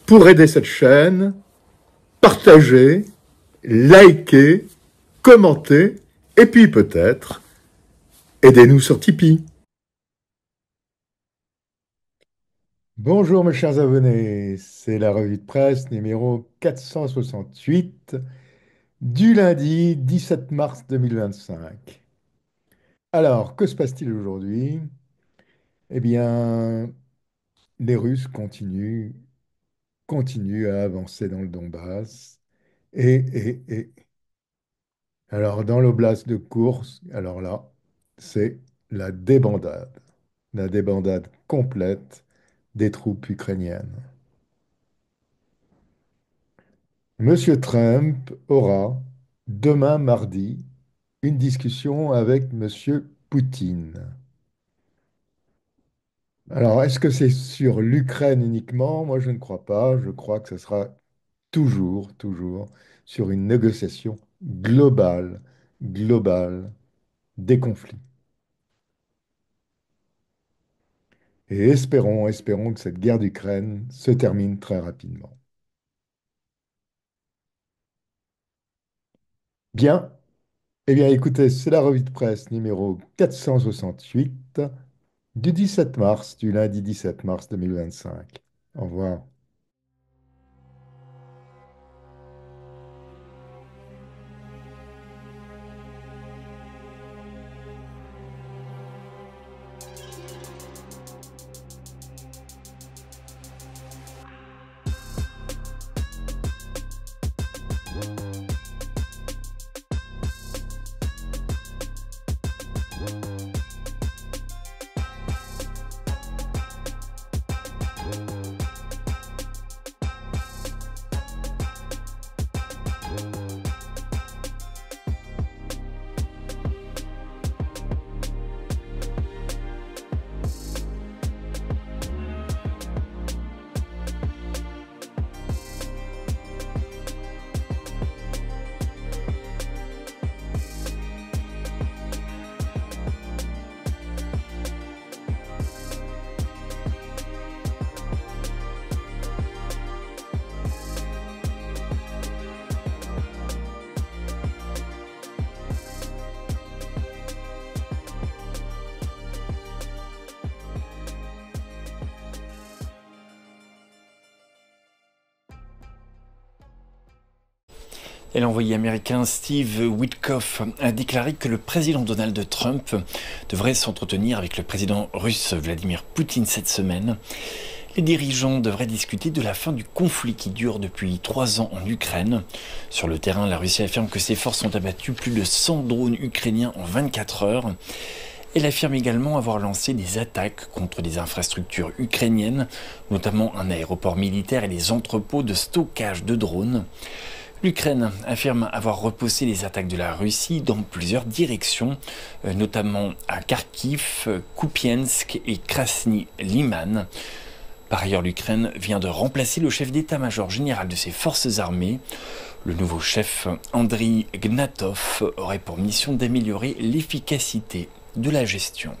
Pour aider cette chaîne, partagez, likez, commentez, et puis peut-être, aidez-nous sur Tipeee. Bonjour mes chers abonnés, c'est la revue de presse numéro 468 du lundi 17 mars 2025. Alors, que se passe-t-il aujourd'hui? Eh bien, les Russes continuent à avancer dans le Donbass. Et alors, dans l'oblast de Koursk, alors là, c'est la débandade complète des troupes ukrainiennes. Monsieur Trump aura, demain mardi, une discussion avec Monsieur Poutine. Alors, est-ce que c'est sur l'Ukraine uniquement? Moi, je ne crois pas. Je crois que ce sera toujours sur une négociation globale des conflits. Et espérons que cette guerre d'Ukraine se termine très rapidement. Bien, eh bien écoutez, c'est la revue de presse numéro 468 du 17 mars, du lundi 17 mars 2025. Au revoir. Et l'envoyé américain Steve Witkoff a déclaré que le président Donald Trump devrait s'entretenir avec le président russe Vladimir Poutine cette semaine. Les dirigeants devraient discuter de la fin du conflit qui dure depuis 3 ans en Ukraine. Sur le terrain, la Russie affirme que ses forces ont abattu plus de 100 drones ukrainiens en 24 heures. Elle affirme également avoir lancé des attaques contre des infrastructures ukrainiennes, notamment un aéroport militaire et des entrepôts de stockage de drones. L'Ukraine affirme avoir repoussé les attaques de la Russie dans plusieurs directions, notamment à Kharkiv, Kupiansk et Krasny Liman. Par ailleurs, l'Ukraine vient de remplacer le chef d'état-major général de ses forces armées. Le nouveau chef, Andriy Gnatov, aurait pour mission d'améliorer l'efficacité de la gestion.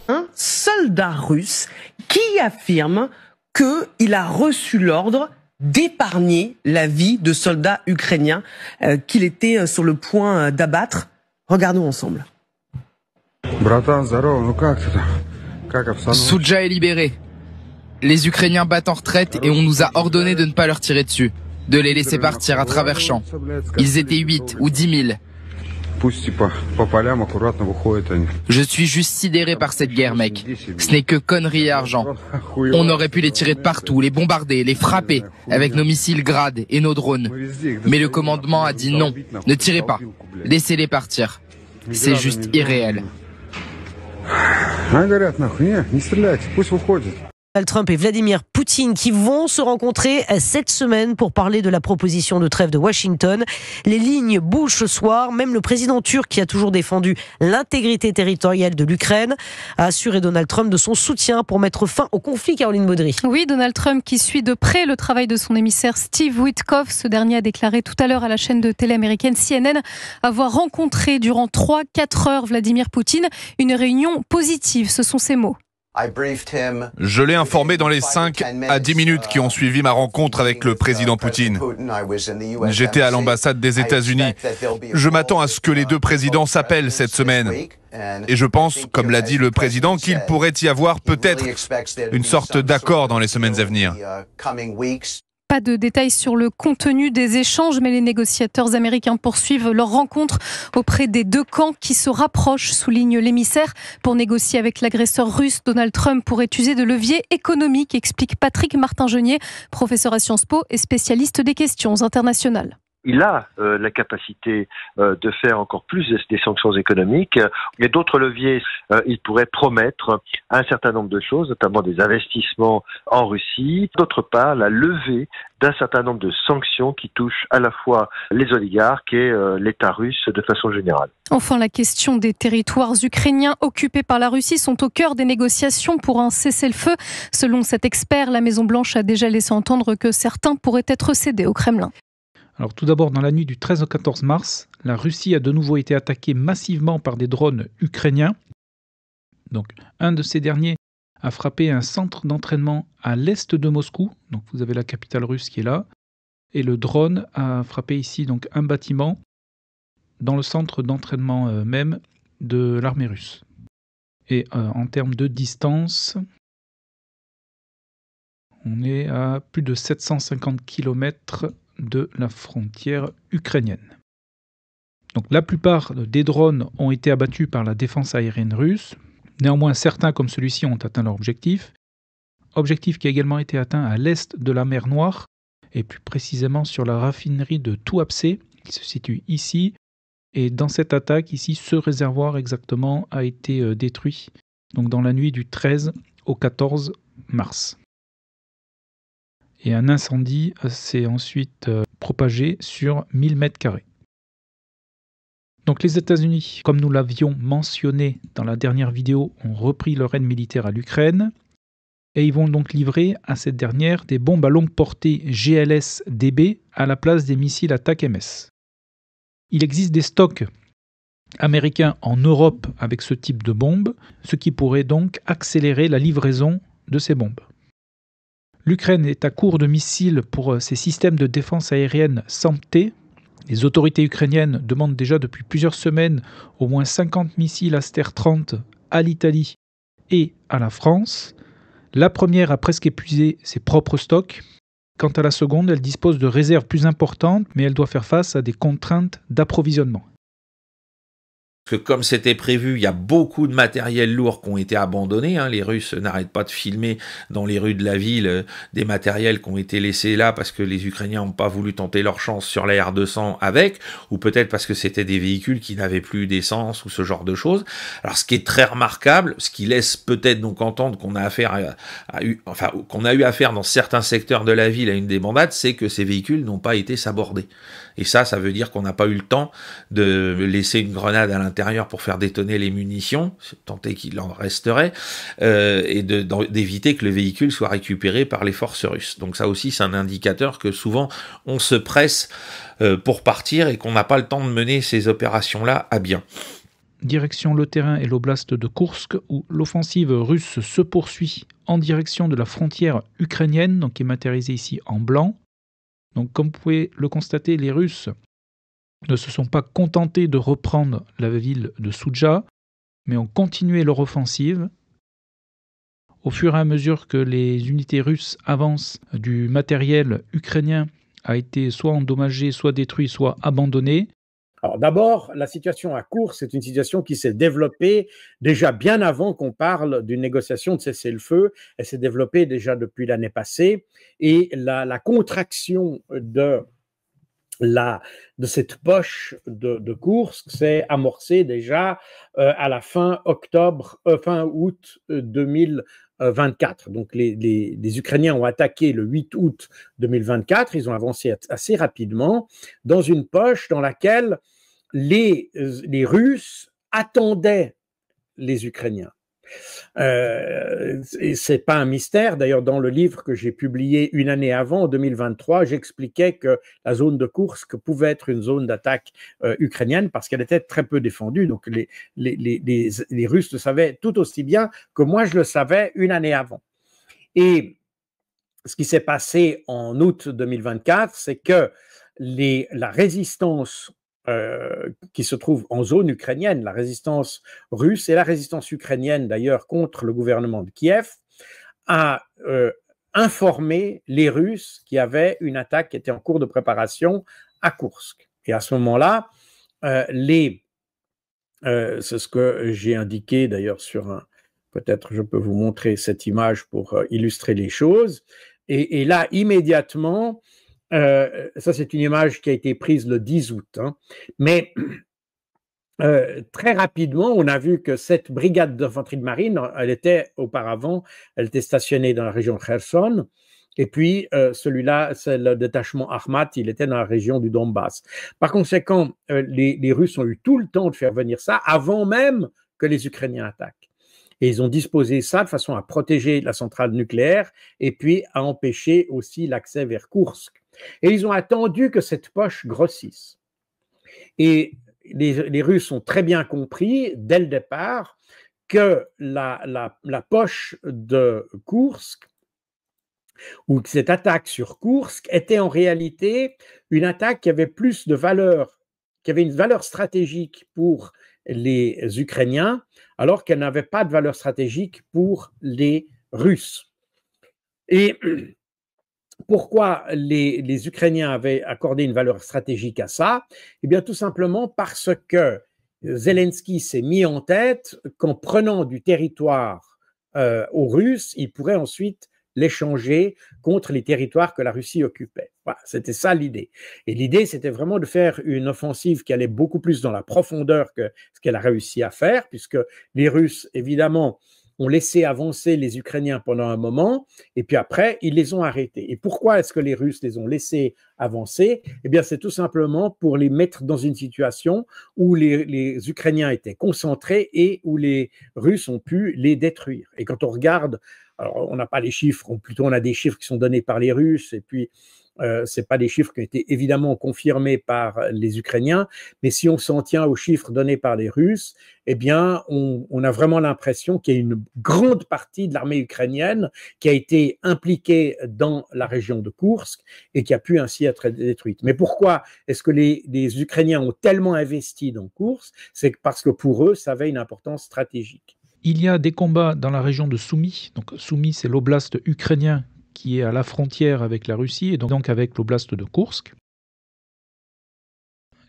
Un soldat russe qui affirme qu'il a reçu l'ordre d'épargner la vie de soldats ukrainiens qu'il était sur le point d'abattre. Regardons ensemble. Soudja est libéré. Les Ukrainiens battent en retraite et on nous a ordonné de ne pas leur tirer dessus, de les laisser partir à travers champs. Ils étaient 8 ou 10 000. Je suis juste sidéré par cette guerre, mec. Ce n'est que conneries et argent. On aurait pu les tirer de partout, les bombarder, les frapper, avec nos missiles Grad et nos drones. Mais le commandement a dit non, ne tirez pas, laissez-les partir. C'est juste irréel. Donald Trump et Vladimir Poutine qui vont se rencontrer cette semaine pour parler de la proposition de trêve de Washington. Les lignes bougent ce soir. Même le président turc, qui a toujours défendu l'intégrité territoriale de l'Ukraine, a assuré Donald Trump de son soutien pour mettre fin au conflit. Caroline Baudry. Oui, Donald Trump qui suit de près le travail de son émissaire Steve Witkoff. Ce dernier a déclaré tout à l'heure à la chaîne de télé américaine CNN avoir rencontré durant 3-4 heures Vladimir Poutine. Une réunion positive, ce sont ses mots. Je l'ai informé dans les 5 à 10 minutes qui ont suivi ma rencontre avec le président Poutine. J'étais à l'ambassade des États-Unis. Je m'attends à ce que les deux présidents s'appellent cette semaine. Et je pense, comme l'a dit le président, qu'il pourrait y avoir peut-être une sorte d'accord dans les semaines à venir. Pas de détails sur le contenu des échanges, mais les négociateurs américains poursuivent leur rencontre auprès des deux camps qui se rapprochent, souligne l'émissaire. Pour négocier avec l'agresseur russe, Donald Trump pourrait user de leviers économiques, explique Patrick Martin-Genier, professeur à Sciences Po et spécialiste des questions internationales. Il a la capacité de faire encore plus des sanctions économiques, mais d'autres leviers, il pourrait promettre un certain nombre de choses, notamment des investissements en Russie. D'autre part, la levée d'un certain nombre de sanctions qui touchent à la fois les oligarques et l'État russe de façon générale. Enfin, la question des territoires ukrainiens occupés par la Russie sont au cœur des négociations pour un cessez-le-feu. Selon cet expert, la Maison-Blanche a déjà laissé entendre que certains pourraient être cédés au Kremlin. Alors tout d'abord, dans la nuit du 13 au 14 mars, la Russie a de nouveau été attaquée massivement par des drones ukrainiens. Donc un de ces derniers a frappé un centre d'entraînement à l'est de Moscou. Donc vous avez la capitale russe qui est là. Et le drone a frappé ici donc un bâtiment dans le centre d'entraînement même de l'armée russe. Et en termes de distance, on est à plus de 750 km de la frontière ukrainienne. Donc la plupart des drones ont été abattus par la défense aérienne russe. Néanmoins, certains comme celui-ci ont atteint leur objectif. Objectif qui a également été atteint à l'est de la mer Noire, et plus précisément sur la raffinerie de Tuapse, qui se situe ici. Et dans cette attaque, ici, ce réservoir exactement a été détruit, donc dans la nuit du 13 au 14 mars. Et un incendie s'est ensuite propagé sur 1000 mètres carrés. Donc les États-Unis, comme nous l'avions mentionné dans la dernière vidéo, ont repris leur aide militaire à l'Ukraine et ils vont donc livrer à cette dernière des bombes à longue portée GLS-DB à la place des missiles ATACMS. Il existe des stocks américains en Europe avec ce type de bombes, ce qui pourrait donc accélérer la livraison de ces bombes. L'Ukraine est à court de missiles pour ses systèmes de défense aérienne SAMP-T. Les autorités ukrainiennes demandent déjà depuis plusieurs semaines au moins 50 missiles Aster-30 à l'Italie et à la France. La première a presque épuisé ses propres stocks. Quant à la seconde, elle dispose de réserves plus importantes, mais elle doit faire face à des contraintes d'approvisionnement. Que comme c'était prévu, il y a beaucoup de matériel lourd qui ont été abandonnés. Les Russes n'arrêtent pas de filmer dans les rues de la ville des matériels qui ont été laissés là parce que les Ukrainiens n'ont pas voulu tenter leur chance sur la R200 avec, ou peut-être parce que c'était des véhicules qui n'avaient plus d'essence ou ce genre de choses. Alors ce qui est très remarquable, ce qui laisse peut-être donc entendre qu'on a affaire qu'on a eu affaire dans certains secteurs de la ville à une débandade, c'est que ces véhicules n'ont pas été sabordés. Et ça veut dire qu'on n'a pas eu le temps de laisser une grenade à l'intérieur pour faire détonner les munitions, tant est qu'il en resterait, et d'éviter que le véhicule soit récupéré par les forces russes. Donc ça aussi, c'est un indicateur que souvent on se presse pour partir et qu'on n'a pas le temps de mener ces opérations-là à bien. Direction le terrain et l'oblast de Koursk, où l'offensive russe se poursuit en direction de la frontière ukrainienne, donc qui est matérialisée ici en blanc. Donc comme vous pouvez le constater, les Russes ne se sont pas contentés de reprendre la ville de Soudja, mais ont continué leur offensive. Au fur et à mesure que les unités russes avancent, du matériel ukrainien a été soit endommagé, soit détruit, soit abandonné. Alors d'abord, la situation à Koursk, c'est une situation qui s'est développée déjà bien avant qu'on parle d'une négociation de cessez-le-feu. Elle s'est développée déjà depuis l'année passée et la contraction de cette poche de Koursk s'est amorcée déjà à la fin août 2024. Donc les Ukrainiens ont attaqué le 8 août 2024, ils ont avancé assez rapidement dans une poche dans laquelle les Russes attendaient les Ukrainiens. Et c'est pas un mystère. D'ailleurs, dans le livre que j'ai publié une année avant, en 2023, j'expliquais que la zone de Koursk pouvait être une zone d'attaque ukrainienne parce qu'elle était très peu défendue. Donc, les Russes le savaient tout aussi bien que moi, je le savais une année avant. Et ce qui s'est passé en août 2024, c'est que la résistance qui se trouve en zone ukrainienne, la résistance russe et la résistance ukrainienne d'ailleurs contre le gouvernement de Kiev, a informé les Russes qu'il y avait une attaque qui était en cours de préparation à Koursk. Et à ce moment-là, c'est ce que j'ai indiqué d'ailleurs sur un... Peut-être je peux vous montrer cette image pour illustrer les choses. Et là, immédiatement, ça c'est une image qui a été prise le 10 août, hein, mais très rapidement, on a vu que cette brigade d'infanterie de marine, elle était stationnée dans la région de Kherson, et puis celui-là, c'est le détachement Akhmat, il était dans la région du Donbass. Par conséquent, les Russes ont eu tout le temps de faire venir ça avant même que les Ukrainiens attaquent. Et ils ont disposé ça de façon à protéger la centrale nucléaire et puis à empêcher aussi l'accès vers Koursk. Et ils ont attendu que cette poche grossisse. Et les Russes ont très bien compris dès le départ que la poche de Koursk, ou que cette attaque sur Koursk était en réalité une attaque qui avait plus de valeur, qui avait une valeur stratégique pour les Ukrainiens, alors qu'elle n'avait pas de valeur stratégique pour les Russes. Et pourquoi les Ukrainiens avaient accordé une valeur stratégique à ça? Eh bien, tout simplement parce que Zelensky s'est mis en tête qu'en prenant du territoire aux Russes, il pourrait ensuite l'échanger contre les territoires que la Russie occupait. Voilà, c'était ça l'idée. Et l'idée, c'était vraiment de faire une offensive qui allait beaucoup plus dans la profondeur que ce qu'elle a réussi à faire, puisque les Russes, évidemment, ont laissé avancer les Ukrainiens pendant un moment, et puis après, ils les ont arrêtés. Et pourquoi est-ce que les Russes les ont laissés avancer? Eh bien, c'est tout simplement pour les mettre dans une situation où les Ukrainiens étaient concentrés et où les Russes ont pu les détruire. Et quand on regarde, alors on n'a pas les chiffres, plutôt on a des chiffres qui sont donnés par les Russes, et puis ce pas des chiffres qui ont été évidemment confirmés par les Ukrainiens, mais si on s'en tient aux chiffres donnés par les Russes, eh bien, on a vraiment l'impression qu'il y a une grande partie de l'armée ukrainienne qui a été impliquée dans la région de Koursk et qui a pu ainsi être détruite. Mais pourquoi est-ce que les Ukrainiens ont tellement investi dans Koursk? C'est parce que pour eux, ça avait une importance stratégique. Il y a des combats dans la région de Soumy. Donc Soumy, c'est l'oblast ukrainien qui est à la frontière avec la Russie et donc avec l'oblast de Koursk.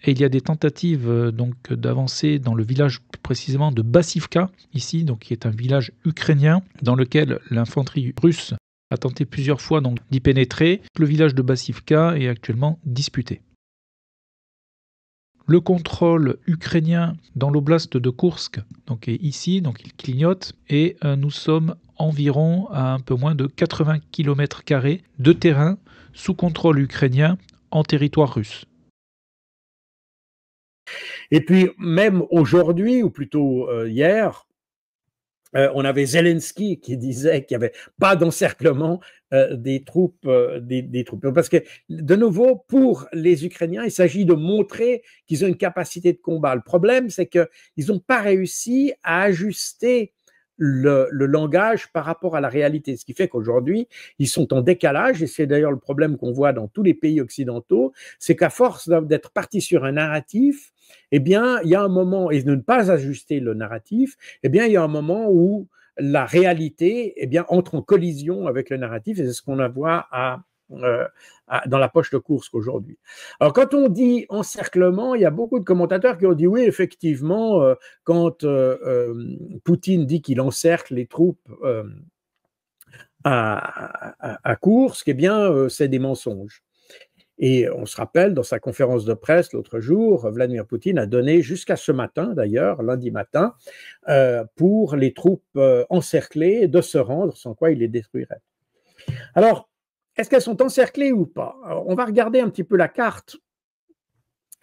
Et il y a des tentatives donc d'avancer dans le village plus précisément de Bassivka, ici, donc qui est un village ukrainien dans lequel l'infanterie russe a tenté plusieurs fois donc d'y pénétrer. Le village de Bassivka est actuellement disputé. Le contrôle ukrainien dans l'oblast de Koursk donc est ici, donc il clignote, et nous sommes environ à un peu moins de 80 km² de terrain sous contrôle ukrainien en territoire russe. Et puis même aujourd'hui, ou plutôt hier, on avait Zelensky qui disait qu'il n'y avait pas d'encerclement des troupes, des troupes. Parce que, de nouveau, pour les Ukrainiens, il s'agit de montrer qu'ils ont une capacité de combat. Le problème, c'est qu'ils n'ont pas réussi à ajuster le langage par rapport à la réalité. Ce qui fait qu'aujourd'hui, ils sont en décalage, et c'est d'ailleurs le problème qu'on voit dans tous les pays occidentaux, c'est qu'à force d'être partis sur un narratif, eh bien, il y a un moment, et de ne pas ajuster le narratif, eh bien, il y a un moment où la réalité, eh bien, entre en collision avec le narratif, et c'est ce qu'on voit dans la poche de Koursk aujourd'hui. Alors, quand on dit encerclement, il y a beaucoup de commentateurs qui ont dit oui, effectivement, quand Poutine dit qu'il encercle les troupes à Koursk, eh bien, c'est des mensonges. Et on se rappelle, dans sa conférence de presse l'autre jour, Vladimir Poutine a donné jusqu'à ce matin, d'ailleurs, lundi matin, pour les troupes encerclées de se rendre, sans quoi il les détruirait. Alors, est-ce qu'elles sont encerclées ou pas? Alors, on va regarder un petit peu la carte.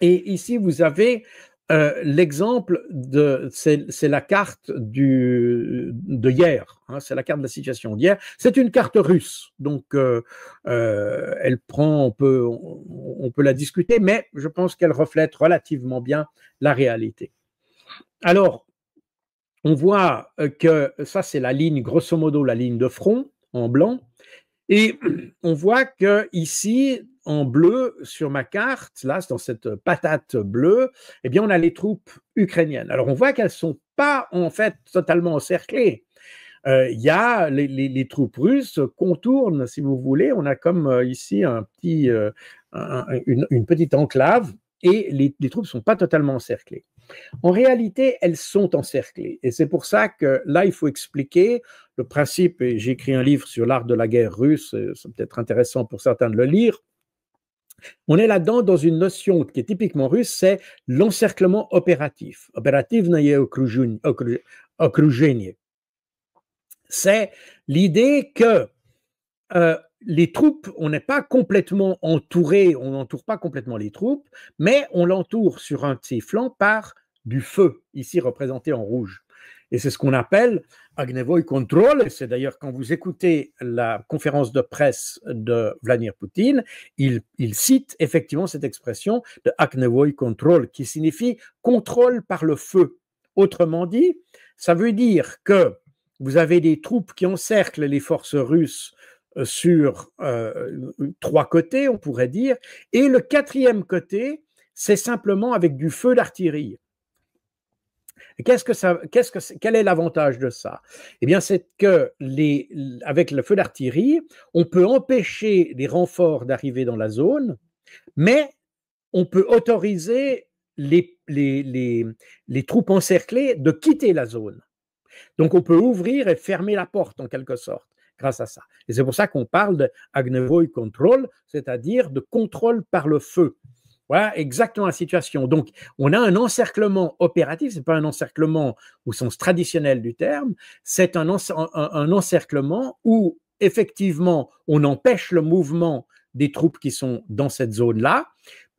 Et ici, vous avez l'exemple c'est la carte de hier, hein, c'est la carte de la situation d'hier. C'est une carte russe, donc elle prend, on peut la discuter, mais je pense qu'elle reflète relativement bien la réalité. Alors, on voit que ça, c'est la ligne, grosso modo, la ligne de front en blanc, et on voit que ici, en bleu sur ma carte, là, dans cette patate bleue, eh bien, on a les troupes ukrainiennes. Alors, on voit qu'elles sont pas, en fait, totalement encerclées. Il y a les troupes russes contournent, si vous voulez. On a comme ici une petite enclave et les troupes ne sont pas totalement encerclées. En réalité, elles sont encerclées. Et c'est pour ça que là, il faut expliquer le principe. Et j'ai écrit un livre sur l'art de la guerre russe. C'est peut-être intéressant pour certains de le lire. On est là-dedans dans une notion qui est typiquement russe, c'est l'encerclement opératif. Operativnaye okrujenie. C'est l'idée que les troupes, on n'est pas complètement entouré, on n'entoure pas complètement les troupes, mais on l'entoure sur un de ses flancs par du feu, ici représenté en rouge. Et c'est ce qu'on appelle Agnevoy Control. Et c'est d'ailleurs quand vous écoutez la conférence de presse de Vladimir Poutine, il cite effectivement cette expression de Agnevoy Control, qui signifie contrôle par le feu. Autrement dit, ça veut dire que vous avez des troupes qui encerclent les forces russes sur 3 côtés, on pourrait dire, et le 4e côté, c'est simplement avec du feu d'artillerie. Quel est l'avantage de ça? Eh bien, c'est que avec le feu d'artillerie, on peut empêcher les renforts d'arriver dans la zone, mais on peut autoriser les troupes encerclées de quitter la zone. Donc, on peut ouvrir et fermer la porte en quelque sorte grâce à ça. Et c'est pour ça qu'on parle de Agnevoy Control, c'est-à-dire de contrôle par le feu. Voilà exactement la situation. Donc, on a un encerclement opératif, ce n'est pas un encerclement au sens traditionnel du terme, c'est un encerclement où, effectivement, on empêche le mouvement des troupes qui sont dans cette zone-là,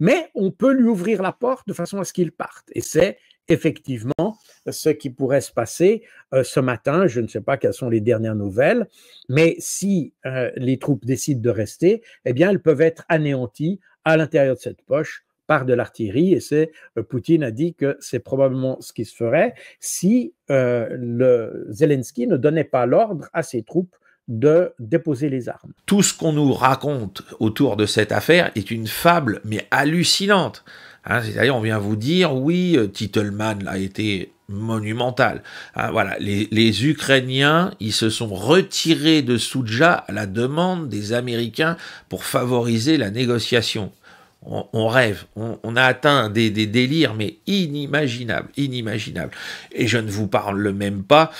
mais on peut lui ouvrir la porte de façon à ce qu'ils partent. Et c'est effectivement ce qui pourrait se passer ce matin. Je ne sais pas quelles sont les dernières nouvelles, mais si les troupes décident de rester, eh bien, elles peuvent être anéanties à l'intérieur de cette poche par de l'artillerie, et Poutine a dit que c'est probablement ce qui se ferait si Zelensky ne donnait pas l'ordre à ses troupes de déposer les armes. Tout ce qu'on nous raconte autour de cette affaire est une fable, mais hallucinante. Hein, c'est-à-dire, on vient vous dire, oui, Titelman a été monumental. Hein, voilà, les Ukrainiens, ils se sont retirés de Soudja à la demande des Américains pour favoriser la négociation. On rêve, on a atteint des délires, mais inimaginables. Et je ne vous parle même pas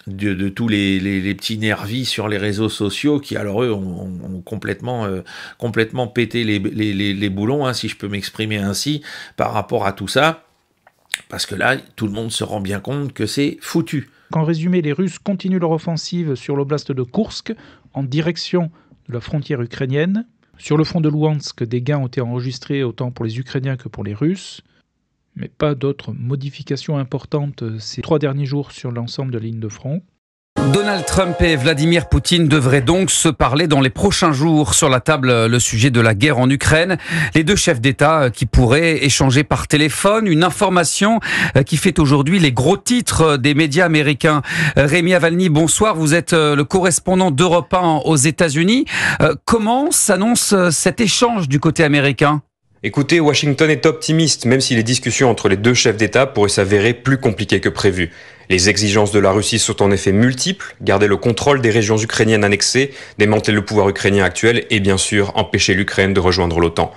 de tous les petits nervis sur les réseaux sociaux qui, alors eux, ont complètement pété les boulons, hein, si je peux m'exprimer ainsi, par rapport à tout ça, parce que là, tout le monde se rend bien compte que c'est foutu. En résumé, les Russes continuent leur offensive sur l'oblast de Koursk, en direction de la frontière ukrainienne. Sur le front de Louhansk, des gains ont été enregistrés autant pour les Ukrainiens que pour les Russes, mais pas d'autres modifications importantes ces 3 derniers jours sur l'ensemble de la ligne de front. Donald Trump et Vladimir Poutine devraient donc se parler dans les prochains jours. Sur la table, le sujet de la guerre en Ukraine. Les 2 chefs d'État qui pourraient échanger par téléphone. Une information qui fait aujourd'hui les gros titres des médias américains. Rémi Avalny, bonsoir. Vous êtes le correspondant d'Europe 1 aux États-Unis. Comment s'annonce cet échange du côté américain ? Écoutez, Washington est optimiste, même si les discussions entre les 2 chefs d'État pourraient s'avérer plus compliquées que prévu. Les exigences de la Russie sont en effet multiples, garder le contrôle des régions ukrainiennes annexées, démanteler le pouvoir ukrainien actuel et bien sûr empêcher l'Ukraine de rejoindre l'OTAN.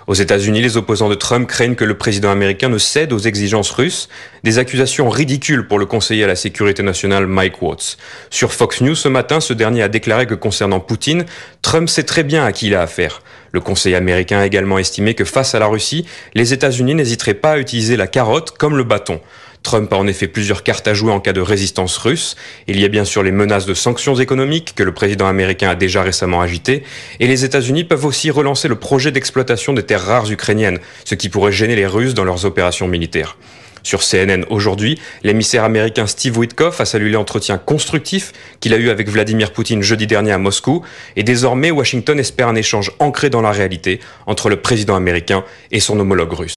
Aux États-Unis, les opposants de Trump craignent que le président américain ne cède aux exigences russes, des accusations ridicules pour le conseiller à la sécurité nationale Mike Waltz. Sur Fox News ce matin, ce dernier a déclaré que concernant Poutine, Trump sait très bien à qui il a affaire. Le conseiller américain a également estimé que face à la Russie, les États-Unis n'hésiteraient pas à utiliser la carotte comme le bâton. Trump a en effet plusieurs cartes à jouer en cas de résistance russe. Il y a bien sûr les menaces de sanctions économiques que le président américain a déjà récemment agitées, et les États-Unis peuvent aussi relancer le projet d'exploitation des terres rares ukrainiennes, ce qui pourrait gêner les Russes dans leurs opérations militaires. Sur CNN aujourd'hui, l'émissaire américain Steve Witkoff a salué l'entretien constructif qu'il a eu avec Vladimir Poutine jeudi dernier à Moscou, et désormais Washington espère un échange ancré dans la réalité entre le président américain et son homologue russe.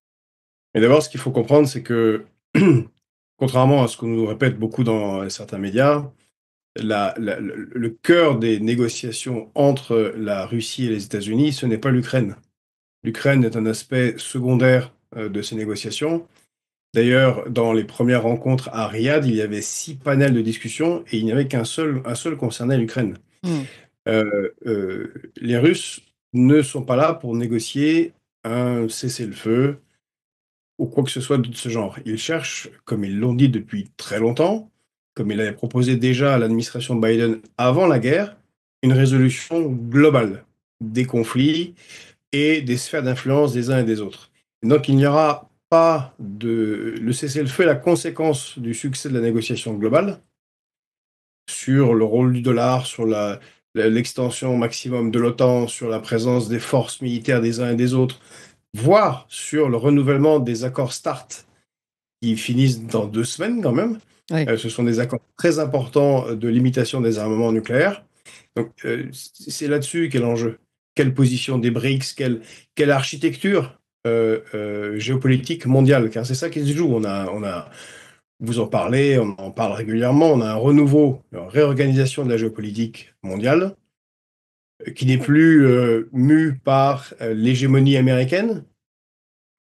Mais d'abord, ce qu'il faut comprendre, c'est que, contrairement à ce qu'on nous répète beaucoup dans certains médias, le cœur des négociations entre la Russie et les États-Unis, ce n'est pas l'Ukraine. L'Ukraine est un aspect secondaire de ces négociations. D'ailleurs, dans les premières rencontres à Riyad, il y avait 6 panels de discussion et il n'y avait un seul concernait l'Ukraine. Les Russes ne sont pas là pour négocier un cessez-le-feu ou quoi que ce soit de ce genre. Ils cherchent, comme ils l'ont dit depuis très longtemps, comme il avait proposé déjà à l'administration Biden avant la guerre, une résolution globale des conflits et des sphères d'influence des uns et des autres. Donc il n'y aura pas le cessez-le-feu est la conséquence du succès de la négociation globale sur le rôle du dollar, sur l'extension maximum de l'OTAN, sur la présence des forces militaires des uns et des autres, voire sur le renouvellement des accords START qui finissent dans 2 semaines quand même. Oui. Ce sont des accords très importants de limitation des armements nucléaires. Donc c'est là-dessus qu'est l'enjeu. Quelle position des BRICS, quelle architecture géopolitique mondiale, car c'est ça qui se joue. Vous en parlez, on en parle régulièrement, on a un renouveau, une réorganisation de la géopolitique mondiale qui n'est plus mue par l'hégémonie américaine,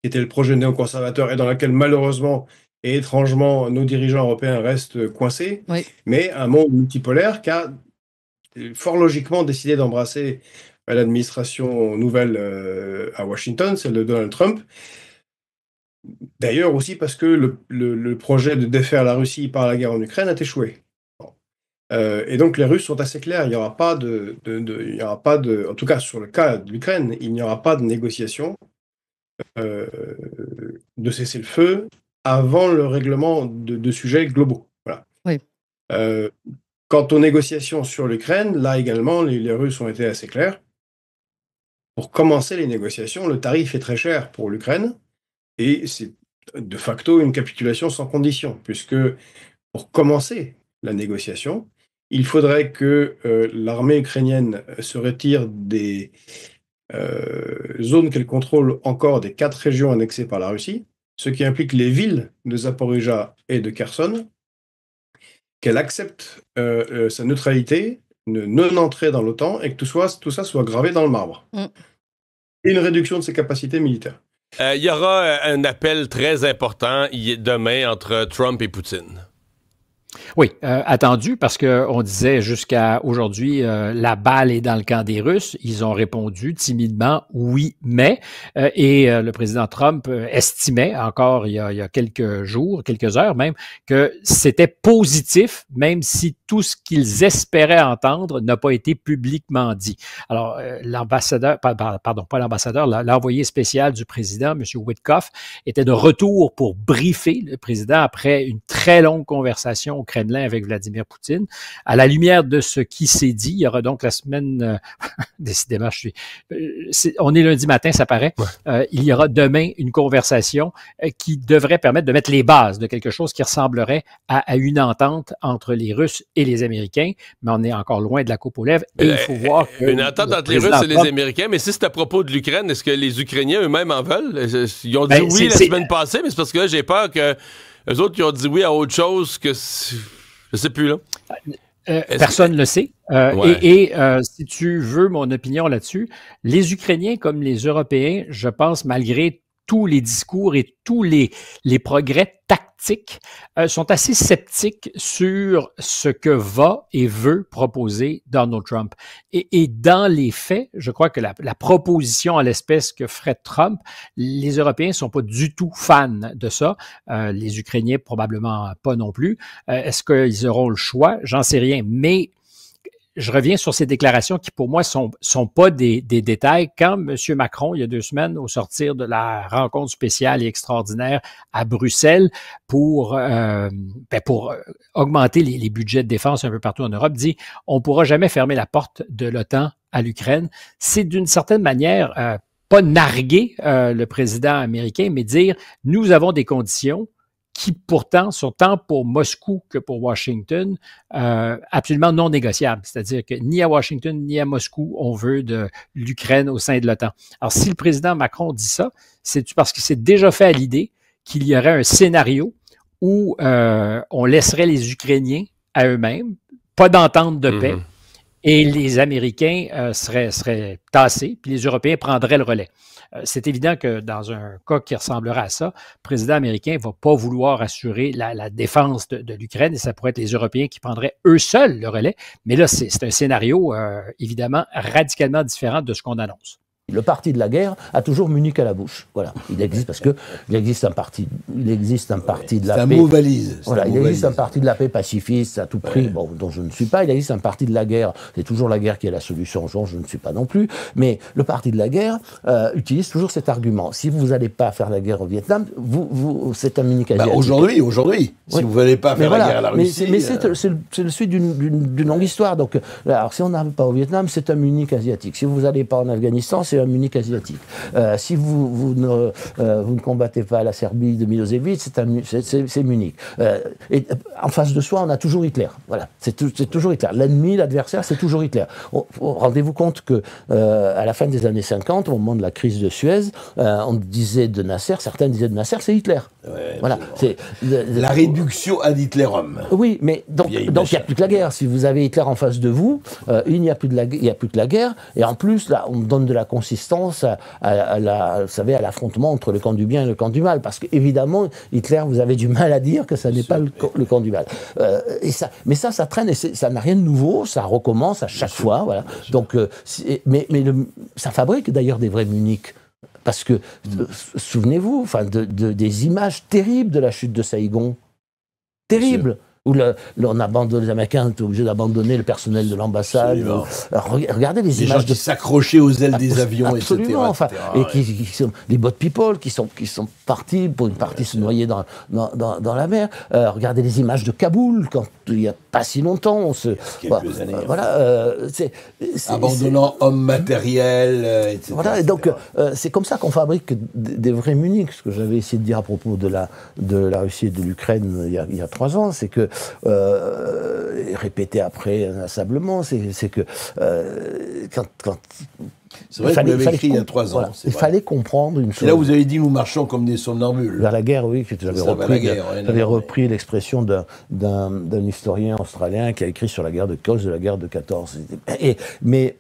qui était le projet néoconservateur et dans laquelle malheureusement et étrangement nos dirigeants européens restent coincés, oui. Mais un monde multipolaire qui a fort logiquement décidé d'embrasser l'administration nouvelle à Washington, celle de Donald Trump. D'ailleurs aussi parce que le projet de défaire la Russie par la guerre en Ukraine a échoué. Et donc les Russes sont assez clairs, il n'y aura pas en tout cas sur le cas de l'Ukraine, il n'y aura pas de négociation de cessez-le-feu avant le règlement de sujets globaux. Voilà. Oui. Quant aux négociations sur l'Ukraine, là également, les Russes ont été assez clairs. Pour commencer les négociations, le tarif est très cher pour l'Ukraine et c'est de facto une capitulation sans condition, puisque pour commencer la négociation, il faudrait que l'armée ukrainienne se retire des zones qu'elle contrôle encore des 4 régions annexées par la Russie, ce qui implique les villes de Zaporijia et de Kherson, qu'elle accepte sa neutralité, une non-entrée dans l'OTAN et que tout ça soit gravé dans le marbre. Et une réduction de ses capacités militaires. Il y aura un appel très important demain entre Trump et Poutine. Oui, attendu parce que on disait jusqu'à aujourd'hui la balle est dans le camp des Russes. Ils ont répondu timidement oui, mais et le président Trump estimait encore il y a quelques jours, quelques heures même, que c'était positif, même si tout ce qu'ils espéraient entendre n'a pas été publiquement dit. Alors l'ambassadeur, pardon, pas l'ambassadeur, l'envoyé spécial du président, M. Witkoff, était de retour pour briefer le président après une très longue conversation au Kremlin avec Vladimir Poutine. À la lumière de ce qui s'est dit, il y aura donc la semaine, décidément, on est lundi matin, ça paraît, il y aura demain une conversation qui devrait permettre de mettre les bases de quelque chose qui ressemblerait à une entente entre les Russes et les Américains, mais on est encore loin de la coupe aux lèvres et il faut voir que une entente entre les Russes et les Américains, mais si c'est à propos de l'Ukraine, est-ce que les Ukrainiens eux-mêmes en veulent? Ils ont dit oui la semaine passée, mais c'est parce que là, j'ai peur que eux autres, ils ont dit oui à autre chose que... Je sais plus, là. Personne ne le sait. Si tu veux mon opinion là-dessus, les Ukrainiens comme les Européens, je pense, malgré tous les discours et tous les progrès tactiques, sont assez sceptiques sur ce que va et veut proposer Donald Trump. Et dans les faits, je crois que la proposition à l'espèce que ferait Trump, les Européens ne sont pas du tout fans de ça. Les Ukrainiens, probablement pas non plus. Est-ce qu'ils auront le choix? J'en sais rien. Mais je reviens sur ces déclarations qui, pour moi, sont pas des détails. Quand M. Macron, il y a 2 semaines, au sortir de la rencontre spéciale et extraordinaire à Bruxelles pour augmenter les budgets de défense un peu partout en Europe, dit on ne pourra jamais fermer la porte de l'OTAN à l'Ukraine. C'est d'une certaine manière pas narguer le président américain, mais dire nous avons des conditions qui pourtant sont tant pour Moscou que pour Washington absolument non négociables. C'est-à-dire que ni à Washington ni à Moscou, on veut de l'Ukraine au sein de l'OTAN. Alors, si le président Macron dit ça, c'est parce qu'il s'est déjà fait à l'idée qu'il y aurait un scénario où on laisserait les Ukrainiens à eux-mêmes, pas d'entente de paix, et les Américains seraient tassés, puis les Européens prendraient le relais. C'est évident que dans un cas qui ressemblera à ça, le président américain ne va pas vouloir assurer la défense de l'Ukraine, et ça pourrait être les Européens qui prendraient eux seuls le relais. Mais là, c'est un scénario évidemment radicalement différent de ce qu'on annonce. Le parti de la guerre a toujours Munich à la bouche. Voilà, il existe parce que il existe un parti de la paix. C'est un mot valise. Voilà, il existe un parti de la paix pacifiste à tout prix, bon, dont je ne suis pas. Il existe un parti de la guerre. C'est toujours la guerre qui est la solution. Je ne suis pas non plus. Mais le parti de la guerre utilise toujours cet argument. Si vous n'allez pas faire la guerre au Vietnam, c'est un Munich asiatique. Aujourd'hui, oui. Si vous n'allez pas faire la guerre à la Russie. Mais c'est le suite d'une longue histoire. Donc, alors, si on n'arrive pas au Vietnam, c'est un Munich asiatique. Si vous n'allez pas en Afghanistan, c'est un Munich asiatique. Si vous ne combattez pas la Serbie de Milosevic, c'est Munich. Et en face de soi, on a toujours Hitler. Voilà, c'est toujours Hitler. L'ennemi, l'adversaire, c'est toujours Hitler. Rendez-vous compte que à la fin des années 50, au moment de la crise de Suez, on disait de Nasser, certains disaient de Nasser, c'est Hitler. Voilà. La réduction ad Hitlerum. Oui, mais donc il n'y a plus que la guerre. Si vous avez Hitler en face de vous, il n'y a plus que la guerre. Et en plus, là, on donne de la consistance à l'affrontement entre le camp du bien et le camp du mal. Parce qu'évidemment, Hitler, vous avez du mal à dire que ça n'est pas le camp du mal. Mais ça traîne et ça n'a rien de nouveau. Ça recommence à chaque fois. Voilà. Donc, ça fabrique d'ailleurs des vrais Munich. Parce que, souvenez-vous, des images terribles de la chute de Saïgon. Terribles. Où les Américains étaient obligés d'abandonner le personnel de l'ambassade. Regardez les images gens qui s'accrochaient aux ailes des avions, absolument, etc. Et qui sont les boat people qui sont partis, pour une partie se noyer dans la mer. Regardez les images de Kaboul, quand il n'y a pas si longtemps. Quelques années. Abandonnant hommes matériels, etc. Voilà, et donc c'est comme ça qu'on fabrique des vrais Munich. Ce que j'avais essayé de dire à propos de la Russie et de l'Ukraine il y a 3 ans, c'est que répété après inlassablement, c'est que quand c'est vrai que vous l'avez écrit il y a 3 ans. Voilà, il fallait comprendre une chose. Et là, vous avez dit nous marchons comme des somnambules. Vers la guerre, oui, que j'avais repris l'expression d'un historien australien qui a écrit sur la guerre de Cols, de la guerre de 14. Mais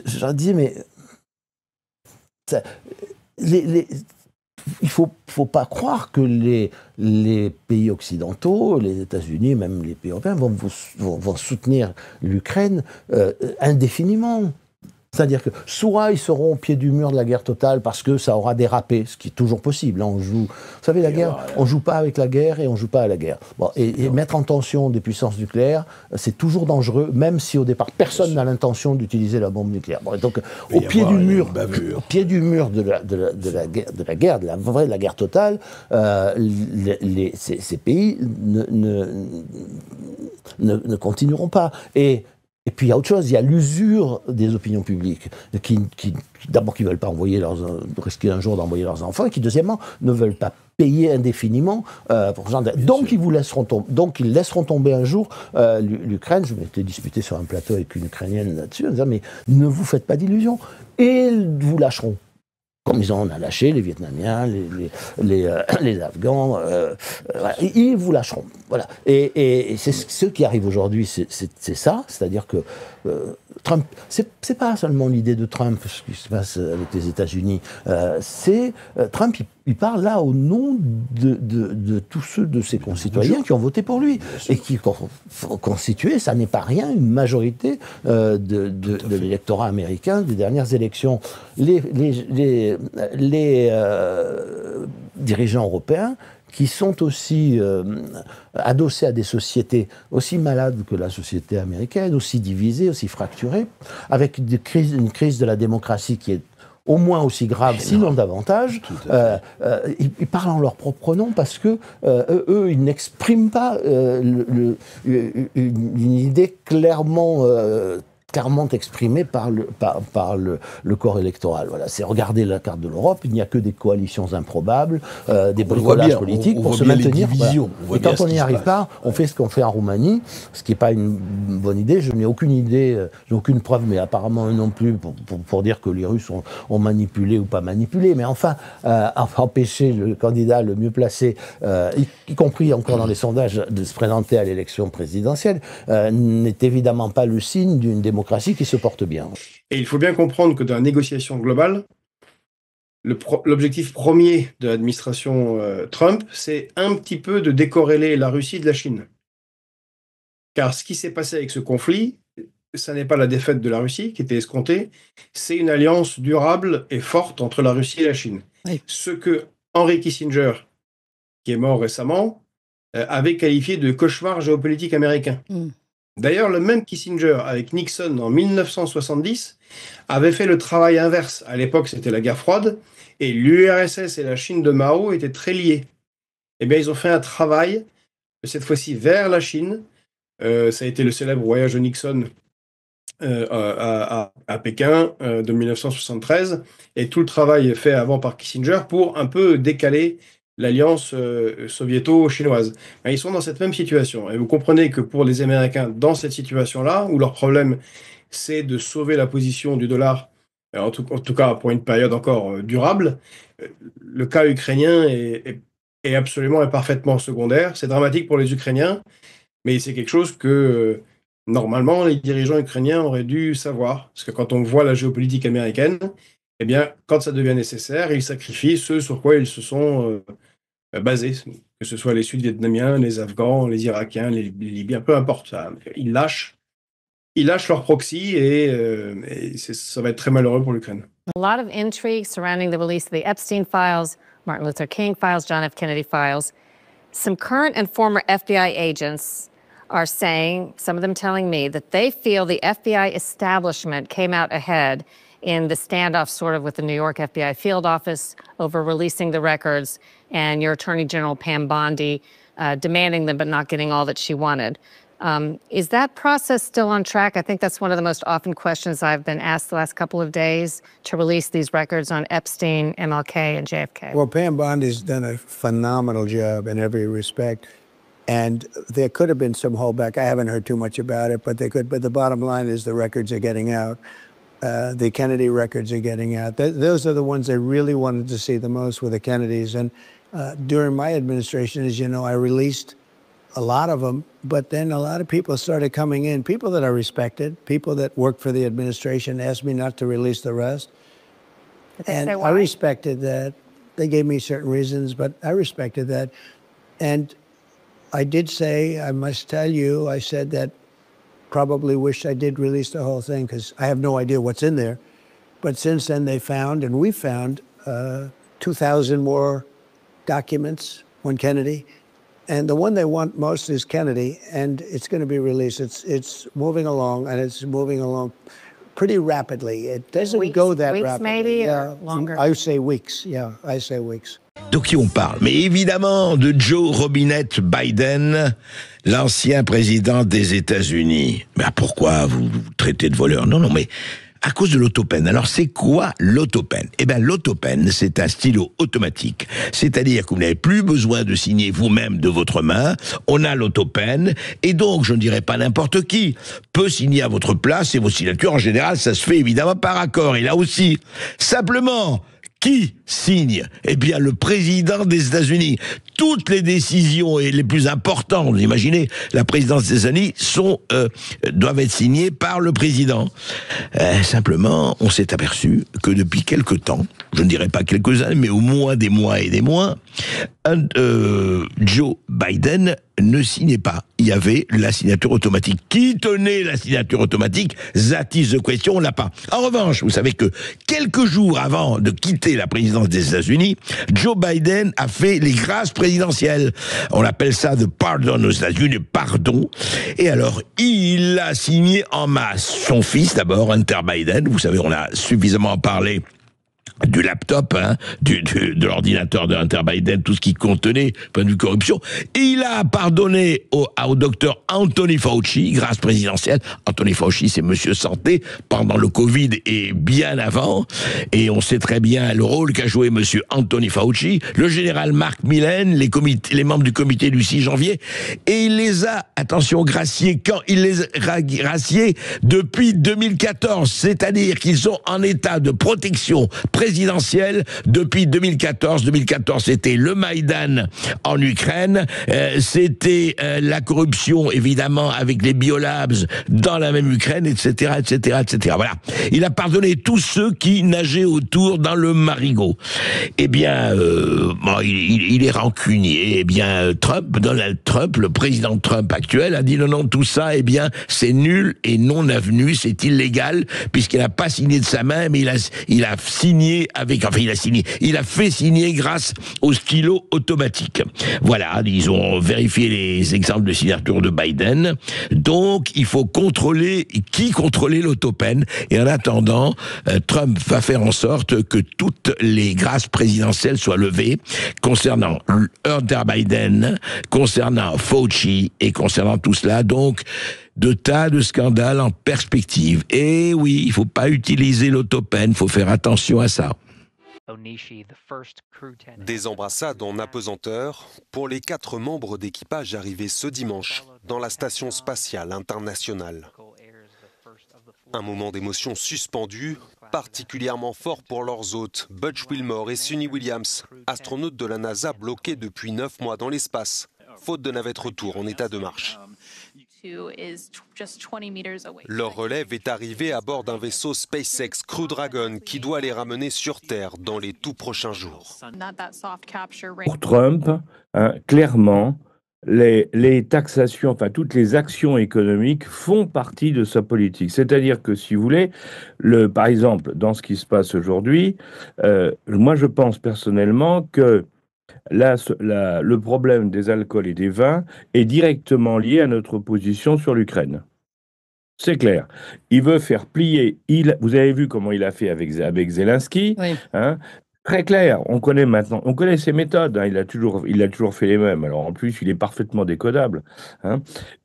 j'en dis, mais il faut pas croire que les pays occidentaux, les États-Unis, même les pays européens, vont soutenir l'Ukraine indéfiniment. C'est-à-dire que soit ils seront au pied du mur de la guerre totale parce que ça aura dérapé, ce qui est toujours possible. On joue, vous savez, la guerre, on joue pas avec la guerre et on joue pas à la guerre. Bon, et mettre en tension des puissances nucléaires, c'est toujours dangereux, même si au départ personne n'a l'intention d'utiliser la bombe nucléaire. Bon, donc au pied du mur de la guerre totale, ces pays ne continueront pas. Et puis il y a autre chose, il y a l'usure des opinions publiques, qui d'abord qui ne veulent pas risquer un jour d'envoyer leurs enfants, et qui deuxièmement ne veulent pas payer indéfiniment pour ce genre de... Donc ils laisseront tomber un jour l'Ukraine. Je m'étais disputé sur un plateau avec une Ukrainienne là-dessus, en disant mais ne vous faites pas d'illusions, et ils vous lâcheront. Comme ils en ont lâché les Vietnamiens, les Afghans, voilà. Ils vous lâcheront. Voilà. Et c'est ce qui arrive aujourd'hui, c'est ça, c'est-à-dire que Trump, c'est pas seulement l'idée de Trump, ce qui se passe avec les États-Unis, Trump, il parle là au nom de tous ceux de ses concitoyens qui ont voté pour lui et qui ont constitué, ça n'est pas rien, une majorité de l'électorat américain des dernières élections. Les dirigeants européens qui sont aussi adossés à des sociétés aussi malades que la société américaine, aussi divisées, aussi fracturées, avec une crise de la démocratie qui est au moins aussi grave, sinon davantage. Ils parlent en leur propre nom parce que eux, ils n'expriment pas une idée clairement exprimée par le corps électoral. Voilà, c'est regarder la carte de l'Europe, il n'y a que des coalitions improbables, des bricolages politiques pour se maintenir. Et quand on n'y arrive pas, on fait ce qu'on fait en Roumanie, ce qui n'est pas une bonne idée. Je n'ai aucune idée, j'ai aucune preuve, mais apparemment eux non plus, pour dire que les Russes ont manipulé ou pas manipulé. Mais enfin, empêcher le candidat le mieux placé, y compris encore dans les sondages, de se présenter à l'élection présidentielle, n'est évidemment pas le signe d'une démocratie qui se porte bien. Et il faut bien comprendre que dans la négociation globale, l'objectif premier de l'administration Trump, c'est un petit peu de décorréler la Russie de la Chine. Car ce qui s'est passé avec ce conflit, ça n'est pas la défaite de la Russie qui était escomptée, c'est une alliance durable et forte entre la Russie et la Chine. Oui. Ce que Henry Kissinger, qui est mort récemment, avait qualifié de cauchemar géopolitique américain. D'ailleurs, le même Kissinger, avec Nixon en 1970, avait fait le travail inverse. À l'époque, c'était la guerre froide, et l'URSS et la Chine de Mao étaient très liés. Eh bien, ils ont fait un travail, cette fois-ci vers la Chine. Ça a été le célèbre voyage de Nixon à Pékin de 1973, et tout le travail fait avant par Kissinger pour un peu décaler l'alliance soviéto-chinoise. Ils sont dans cette même situation. Et vous comprenez que pour les Américains, dans cette situation-là, où leur problème, c'est de sauver la position du dollar, en tout cas pour une période encore durable, le cas ukrainien est absolument et parfaitement secondaire. C'est dramatique pour les Ukrainiens, mais c'est quelque chose que, normalement, les dirigeants ukrainiens auraient dû savoir. Parce que quand on voit la géopolitique américaine, eh bien, quand ça devient nécessaire, ils sacrifient ce sur quoi ils se sont basés, que ce soit les Sud-Vietnamiens, les Afghans, les Irakiens, les Libyens, peu importe. Ils lâchent leur proxy et ça va être très malheureux pour l'Ukraine. A lot of intrigue surrounding the release of the Epstein files, Martin Luther King files, John F. Kennedy files. Some current and former FBI agents are saying, some of them telling me, that they feel the FBI establishment came out ahead in the standoff sort of with the New York FBI field office over releasing the records and your Attorney General Pam Bondi demanding them but not getting all that she wanted. Is that process still on track? I think that's one of the most often questions I've been asked the last couple of days, to release these records on Epstein, MLK, and JFK. Well, Pam Bondi's done a phenomenal job in every respect. And there could have been some holdback. I haven't heard too much about it, but they could. But the bottom line is the records are getting out. The Kennedy records are getting out. Those are the ones I really wanted to see the most, were the Kennedys. And during my administration, as you know, I released a lot of them, but then a lot of people started coming in, people that I respected, people that worked for the administration, asked me not to release the rest. And I respected that. They gave me certain reasons, but I respected that. And I did say, I must tell you, I said that probably wish I did release the whole thing, because I have no idea what's in there. But since then they found, and we found 2,000 more documents on Kennedy. And the one they want most is Kennedy, and it's going to be released. It's moving along, and it's moving along pretty rapidly. It doesn't go that rapidly. Weeks maybe, or longer? I say weeks, yeah, I say weeks. De qui on parle? Mais évidemment de Joe Robinette Biden, l'ancien président des États-Unis. Mais pourquoi vous traitez de voleur? Non, mais à cause de l'autopen. Alors c'est quoi l'autopen? Eh bien l'autopen, c'est un stylo automatique. C'est-à-dire que vous n'avez plus besoin de signer vous-même de votre main. On a l'autopen, et donc je ne dirais pas n'importe qui peut signer à votre place, et vos signatures en général, ça se fait évidemment par accord. Et là aussi, simplement, qui signe? Eh bien, le président des États-Unis. Toutes les décisions les plus importantes, vous imaginez, la présidence des États-Unis doivent être signées par le président. Simplement, on s'est aperçu que depuis quelque temps, je ne dirais pas quelques années, mais au moins des mois et des mois, Joe Biden ne signait pas. Il y avait la signature automatique. Qui tenait la signature automatique? That is the question, on l'a pas. En revanche, vous savez que quelques jours avant de quitter la présidence des États-Unis, Joe Biden a fait les grâces présidentielles. On appelle ça the pardon aux États-Unis, le pardon. Et alors, il a signé en masse. Son fils, d'abord, Hunter Biden. Vous savez, on a suffisamment parlé du laptop, de l'ordinateur de Hunter Biden, tout ce qui contenait, point de vue corruption. Et il a pardonné au docteur Anthony Fauci, grâce présidentielle. Anthony Fauci, c'est monsieur santé pendant le Covid et bien avant. Et on sait très bien le rôle qu'a joué monsieur Anthony Fauci, le général Mark Millen, les membres du comité du 6 janvier. Et il les a, attention, graciés quand il les a graciés depuis 2014. C'est-à-dire qu'ils sont en état de protection présidentielle depuis 2014. 2014, c'était le Maïdan en Ukraine, c'était la corruption, évidemment, avec les biolabs dans la même Ukraine, etc., etc., etc. Voilà. Il a pardonné tous ceux qui nageaient autour dans le marigot. Eh bien, il est rancunier. Eh bien, Donald Trump, le président Trump actuel, a dit non, tout ça, eh bien, c'est nul et non avenu, c'est illégal, puisqu'il n'a pas signé de sa main, mais il a signé il a fait signer grâce au stylo automatique. Voilà, ils ont vérifié les exemples de signature de Biden. Donc, il faut contrôler l'autopen. Et en attendant, Trump va faire en sorte que toutes les grâces présidentielles soient levées concernant Hunter Biden, concernant Fauci et concernant tout cela. Donc, de tas de scandales en perspective. Et oui, il ne faut pas utiliser l'autopen, il faut faire attention à ça. Des embrassades en apesanteur pour les 4 membres d'équipage arrivés ce dimanche dans la station spatiale internationale. Un moment d'émotion suspendu, particulièrement fort pour leurs hôtes, Butch Wilmore et Suni Williams, astronautes de la NASA bloqués depuis 9 mois dans l'espace, faute de navette retour en état de marche. Leur relève est arrivée à bord d'un vaisseau SpaceX Crew Dragon qui doit les ramener sur Terre dans les tout prochains jours. Pour Trump, clairement, les taxations, enfin toutes les actions économiques font partie de sa politique. C'est-à-dire que, si vous voulez, par exemple, dans ce qui se passe aujourd'hui, moi je pense personnellement que le problème des alcools et des vins est directement lié à notre position sur l'Ukraine. C'est clair. Il veut faire plier. Vous avez vu comment il a fait avec Zelensky. Oui. Très clair. On connaît ses méthodes. Il a toujours fait les mêmes. Alors en plus, il est parfaitement décodable.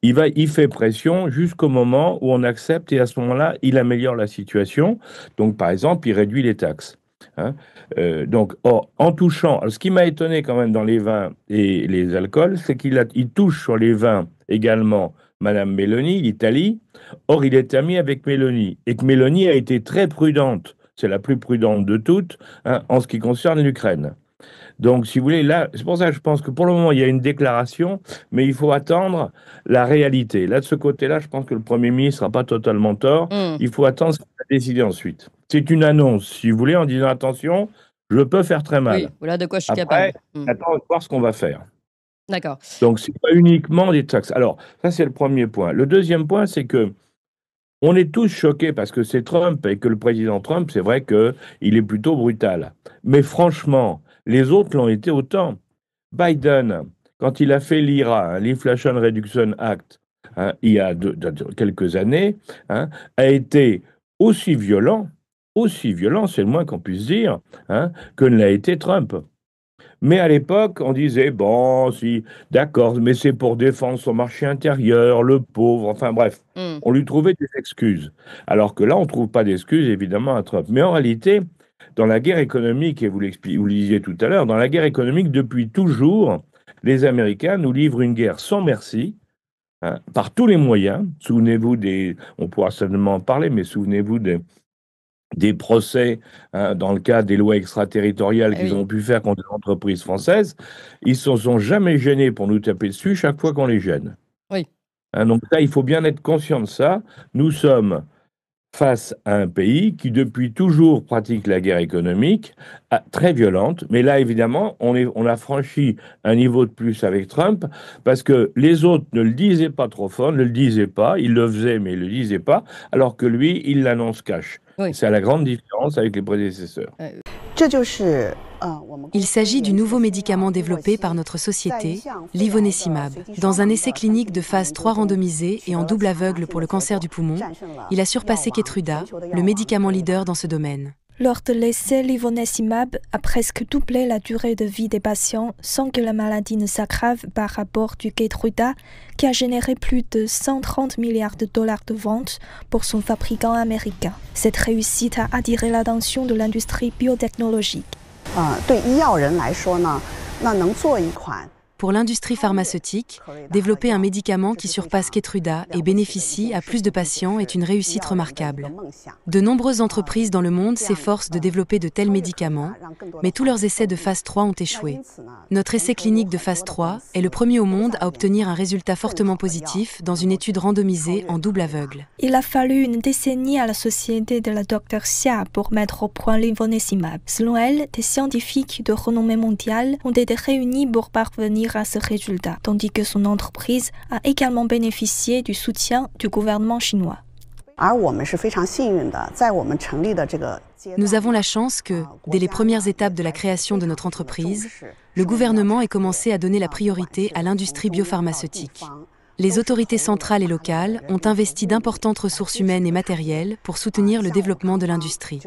Il fait pression jusqu'au moment où on accepte, et à ce moment-là, il améliore la situation. Donc par exemple, il réduit les taxes. En touchant, alors, ce qui m'a étonné quand même dans les vins et les alcools, c'est qu'il touche sur les vins également Madame Meloni, l'Italie. Or, il est ami avec Meloni, et que Meloni a été très prudente, c'est la plus prudente de toutes, en ce qui concerne l'Ukraine. Donc, si vous voulez, là, c'est pour ça que je pense que pour le moment, il y a une déclaration, mais il faut attendre la réalité. Là, de ce côté-là, je pense que le Premier ministre n'a pas totalement tort. Il faut attendre ce qu'il va décider ensuite. C'est une annonce, si vous voulez, en disant attention, je peux faire très mal. Oui, voilà de quoi je suis capable. capable. Attends, de voir ce qu'on va faire. D'accord. Donc, ce n'est pas uniquement des taxes. Alors, ça, c'est le premier point. Le deuxième point, c'est que on est tous choqués parce que c'est Trump et que le président Trump, c'est vrai qu'il est plutôt brutal. Mais franchement, les autres l'ont été autant. Biden, quand il a fait l'IRA, l'Inflation Reduction Act, il y a quelques années, a été aussi violent, c'est le moins qu'on puisse dire, que ne l'a été Trump. Mais à l'époque, on disait, bon, si, d'accord, mais c'est pour défendre son marché intérieur, le pauvre, enfin bref. On lui trouvait des excuses. Alors que là, on ne trouve pas d'excuses, évidemment, à Trump. Mais en réalité, dans la guerre économique, et vous le disiez tout à l'heure, dans la guerre économique, depuis toujours, les Américains nous livrent une guerre sans merci, par tous les moyens. Souvenez-vous on pourra certainement en parler, mais souvenez-vous des procès dans le cadre des lois extraterritoriales qu'ils ont pu faire contre les entreprises françaises. Ils ne se sont jamais gênés pour nous taper dessus chaque fois qu'on les gêne. Oui. Donc ça, il faut bien être conscient de ça. Nous sommes face à un pays qui depuis toujours pratique la guerre économique très violente. Mais là, évidemment, on a franchi un niveau de plus avec Trump parce que les autres ne le disaient pas trop fort, ne le disaient pas, ils le faisaient mais ils ne le disaient pas, alors que lui, il l'annonce cash. Oui. C'est la grande différence avec les prédécesseurs. Il s'agit du nouveau médicament développé par notre société, l'ivonescimab. Dans un essai clinique de phase 3 randomisé et en double aveugle pour le cancer du poumon, il a surpassé Keytruda, le médicament leader dans ce domaine. Lors de l'essai, l'ivonescimab a presque doublé la durée de vie des patients sans que la maladie ne s'aggrave par rapport du Keytruda, qui a généré plus de 130 milliards de dollars de ventes pour son fabricant américain. Cette réussite a attiré l'attention de l'industrie biotechnologique. Pour l'industrie pharmaceutique, développer un médicament qui surpasse Keytruda et bénéficie à plus de patients est une réussite remarquable. De nombreuses entreprises dans le monde s'efforcent de développer de tels médicaments, mais tous leurs essais de phase 3 ont échoué. Notre essai clinique de phase 3 est le premier au monde à obtenir un résultat fortement positif dans une étude randomisée en double aveugle. Il a fallu une décennie à la société de la Dr Xia pour mettre au point l'ivonescimab. Selon elle, des scientifiques de renommée mondiale ont été réunis pour parvenir à ce résultat, tandis que son entreprise a également bénéficié du soutien du gouvernement chinois. Nous avons la chance que, dès les premières étapes de la création de notre entreprise, le gouvernement ait commencé à donner la priorité à l'industrie biopharmaceutique. Les autorités centrales et locales ont investi d'importantes ressources humaines et matérielles pour soutenir le développement de l'industrie.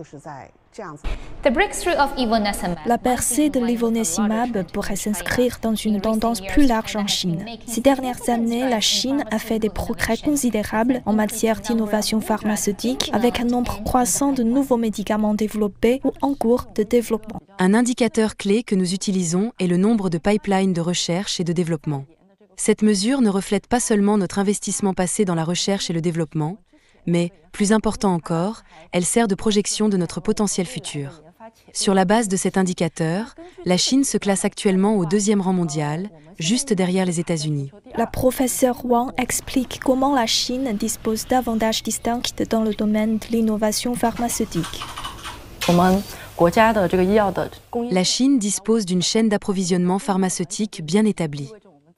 La percée de l'ivonescimab pourrait s'inscrire dans une tendance plus large en Chine. Ces dernières années, la Chine a fait des progrès considérables en matière d'innovation pharmaceutique, avec un nombre croissant de nouveaux médicaments développés ou en cours de développement. Un indicateur clé que nous utilisons est le nombre de pipelines de recherche et de développement. Cette mesure ne reflète pas seulement notre investissement passé dans la recherche et le développement, mais, plus important encore, elle sert de projection de notre potentiel futur. Sur la base de cet indicateur, la Chine se classe actuellement au 2e rang mondial, juste derrière les États-Unis. La professeure Wang explique comment la Chine dispose d'avantages distincts dans le domaine de l'innovation pharmaceutique. La Chine dispose d'une chaîne d'approvisionnement pharmaceutique bien établie.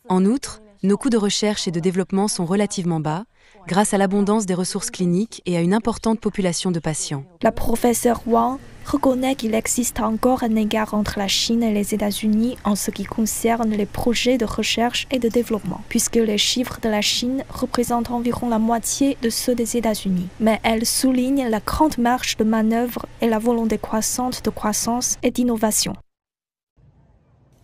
En outre, nos coûts de recherche et de développement sont relativement bas, grâce à l'abondance des ressources cliniques et à une importante population de patients. La professeure Wang reconnaît qu'il existe encore un écart entre la Chine et les États-Unis en ce qui concerne les projets de recherche et de développement, puisque les chiffres de la Chine représentent environ la moitié de ceux des États-Unis. Mais elle souligne la grande marge de manœuvre et la volonté croissante de croissance et d'innovation.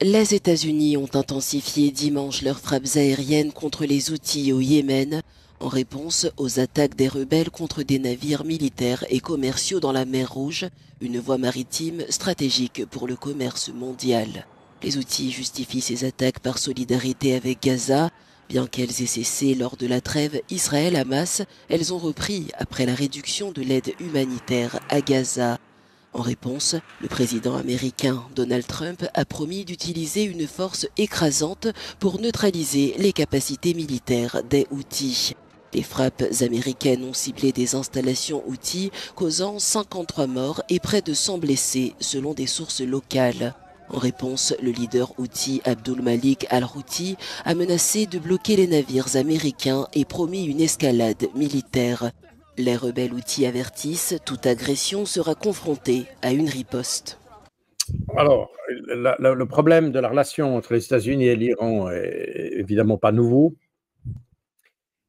Les États-Unis ont intensifié dimanche leurs frappes aériennes contre les Houthis au Yémen, en réponse aux attaques des rebelles contre des navires militaires et commerciaux dans la mer Rouge, une voie maritime stratégique pour le commerce mondial. Les Houthis justifient ces attaques par solidarité avec Gaza. Bien qu'elles aient cessé lors de la trêve Israël-Hamas, elles ont repris après la réduction de l'aide humanitaire à Gaza. En réponse, le président américain Donald Trump a promis d'utiliser une force écrasante pour neutraliser les capacités militaires des Houthis. Les frappes américaines ont ciblé des installations Houthis, causant 53 morts et près de 100 blessés, selon des sources locales. En réponse, le leader Houthi Abdul Malik al-Houthi a menacé de bloquer les navires américains et promis une escalade militaire. Les rebelles Houthis avertissent, toute agression sera confrontée à une riposte. Alors, le problème de la relation entre les États-Unis et l'Iran est évidemment pas nouveau.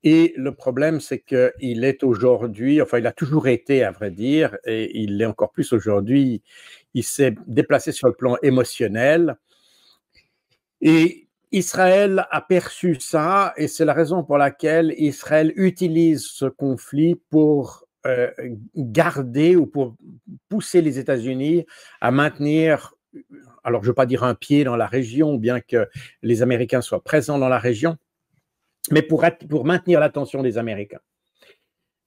Et le problème, c'est qu'il est aujourd'hui, enfin, il a toujours été, à vrai dire, et il l'est encore plus aujourd'hui, il s'est déplacé sur le plan émotionnel. Et Israël a perçu ça, et c'est la raison pour laquelle Israël utilise ce conflit pour garder ou pour pousser les États-Unis à maintenir, alors je ne veux pas dire un pied dans la région, bien que les Américains soient présents dans la région, mais pour maintenir l'attention des Américains.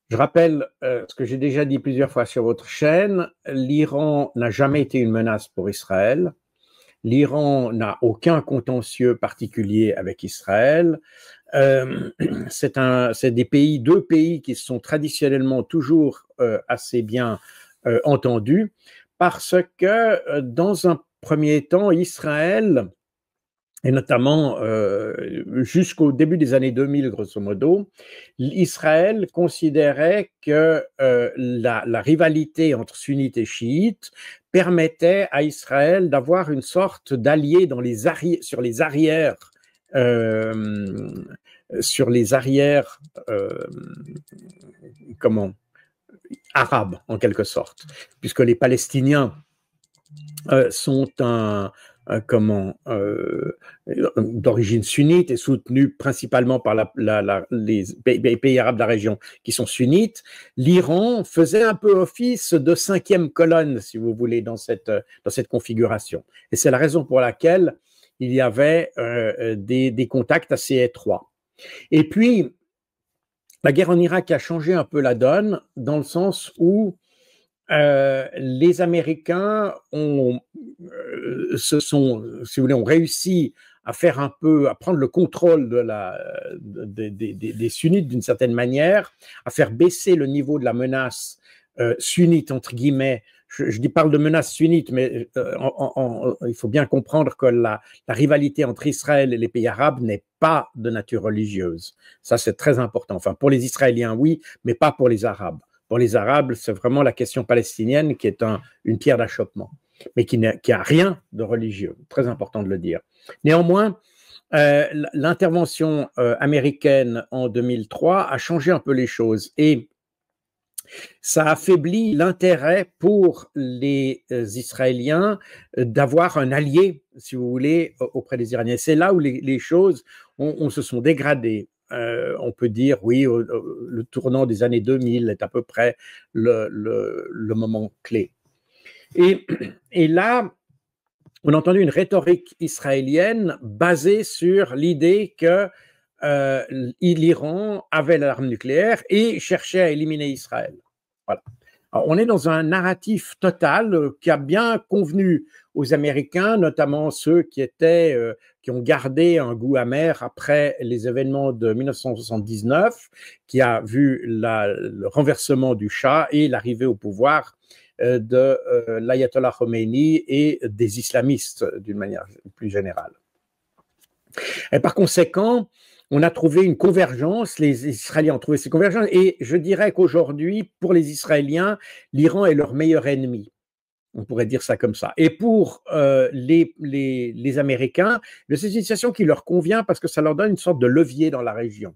Je rappelle ce que j'ai déjà dit plusieurs fois sur votre chaîne, l'Iran n'a jamais été une menace pour Israël. L'Iran n'a aucun contentieux particulier avec Israël. C'est deux pays qui sont traditionnellement toujours assez bien entendus, parce que dans un premier temps, Israël, et notamment jusqu'au début des années 2000, grosso modo, Israël considérait que la rivalité entre sunnites et chiites permettait à Israël d'avoir une sorte d'allié sur les arrières arabes, en quelque sorte, puisque les Palestiniens sont d'origine sunnite et soutenus principalement par les pays arabes de la région qui sont sunnites. L'Iran faisait un peu office de cinquième colonne, si vous voulez, dans cette configuration. Et c'est la raison pour laquelle il y avait des contacts assez étroits. Et puis, la guerre en Irak a changé un peu la donne, dans le sens où les Américains ont réussi à prendre le contrôle des sunnites d'une certaine manière, à faire baisser le niveau de la menace sunnite, entre guillemets. Je parle de menace sunnite, mais il faut bien comprendre que la rivalité entre Israël et les pays arabes n'est pas de nature religieuse. Ça, c'est très important. Enfin, pour les Israéliens, oui, mais pas pour les Arabes. Pour les Arabes, c'est vraiment la question palestinienne qui est une pierre d'achoppement, mais qui a rien de religieux. Très important de le dire. Néanmoins, l'intervention américaine en 2003 a changé un peu les choses, et ça affaiblit l'intérêt pour les Israéliens d'avoir un allié, si vous voulez, auprès des Iraniens. C'est là où les choses se sont dégradées. On peut dire, oui, le tournant des années 2000 est à peu près le moment clé. Et là, on a entendu une rhétorique israélienne basée sur l'idée que l'Iran avait l'arme nucléaire et cherchait à éliminer Israël. Voilà. Alors, on est dans un narratif total qui a bien convenu aux Américains, notamment ceux qui ont gardé un goût amer après les événements de 1979, qui a vu le renversement du Shah et l'arrivée au pouvoir de l'ayatollah Khomeini et des islamistes d'une manière plus générale. Et par conséquent, on a trouvé une convergence, les Israéliens ont trouvé ces convergences, et je dirais qu'aujourd'hui, pour les Israéliens, l'Iran est leur meilleur ennemi. On pourrait dire ça comme ça. Et pour les Américains, c'est une situation qui leur convient parce que ça leur donne une sorte de levier dans la région.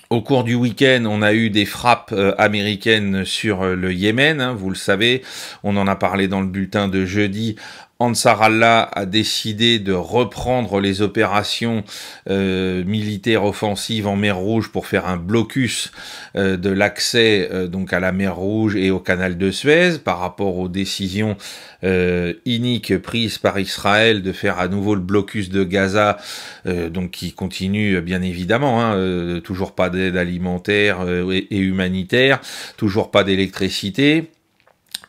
Au cours du week-end, on a eu des frappes américaines sur le Yémen, hein, vous le savez, on en a parlé dans le bulletin de jeudi. Ansar Allah a décidé de reprendre les opérations militaires offensives en mer Rouge pour faire un blocus de l'accès donc à la mer Rouge et au canal de Suez par rapport aux décisions iniques prises par Israël de faire à nouveau le blocus de Gaza, donc qui continue bien évidemment, hein, toujours pas d'aide alimentaire et humanitaire, toujours pas d'électricité.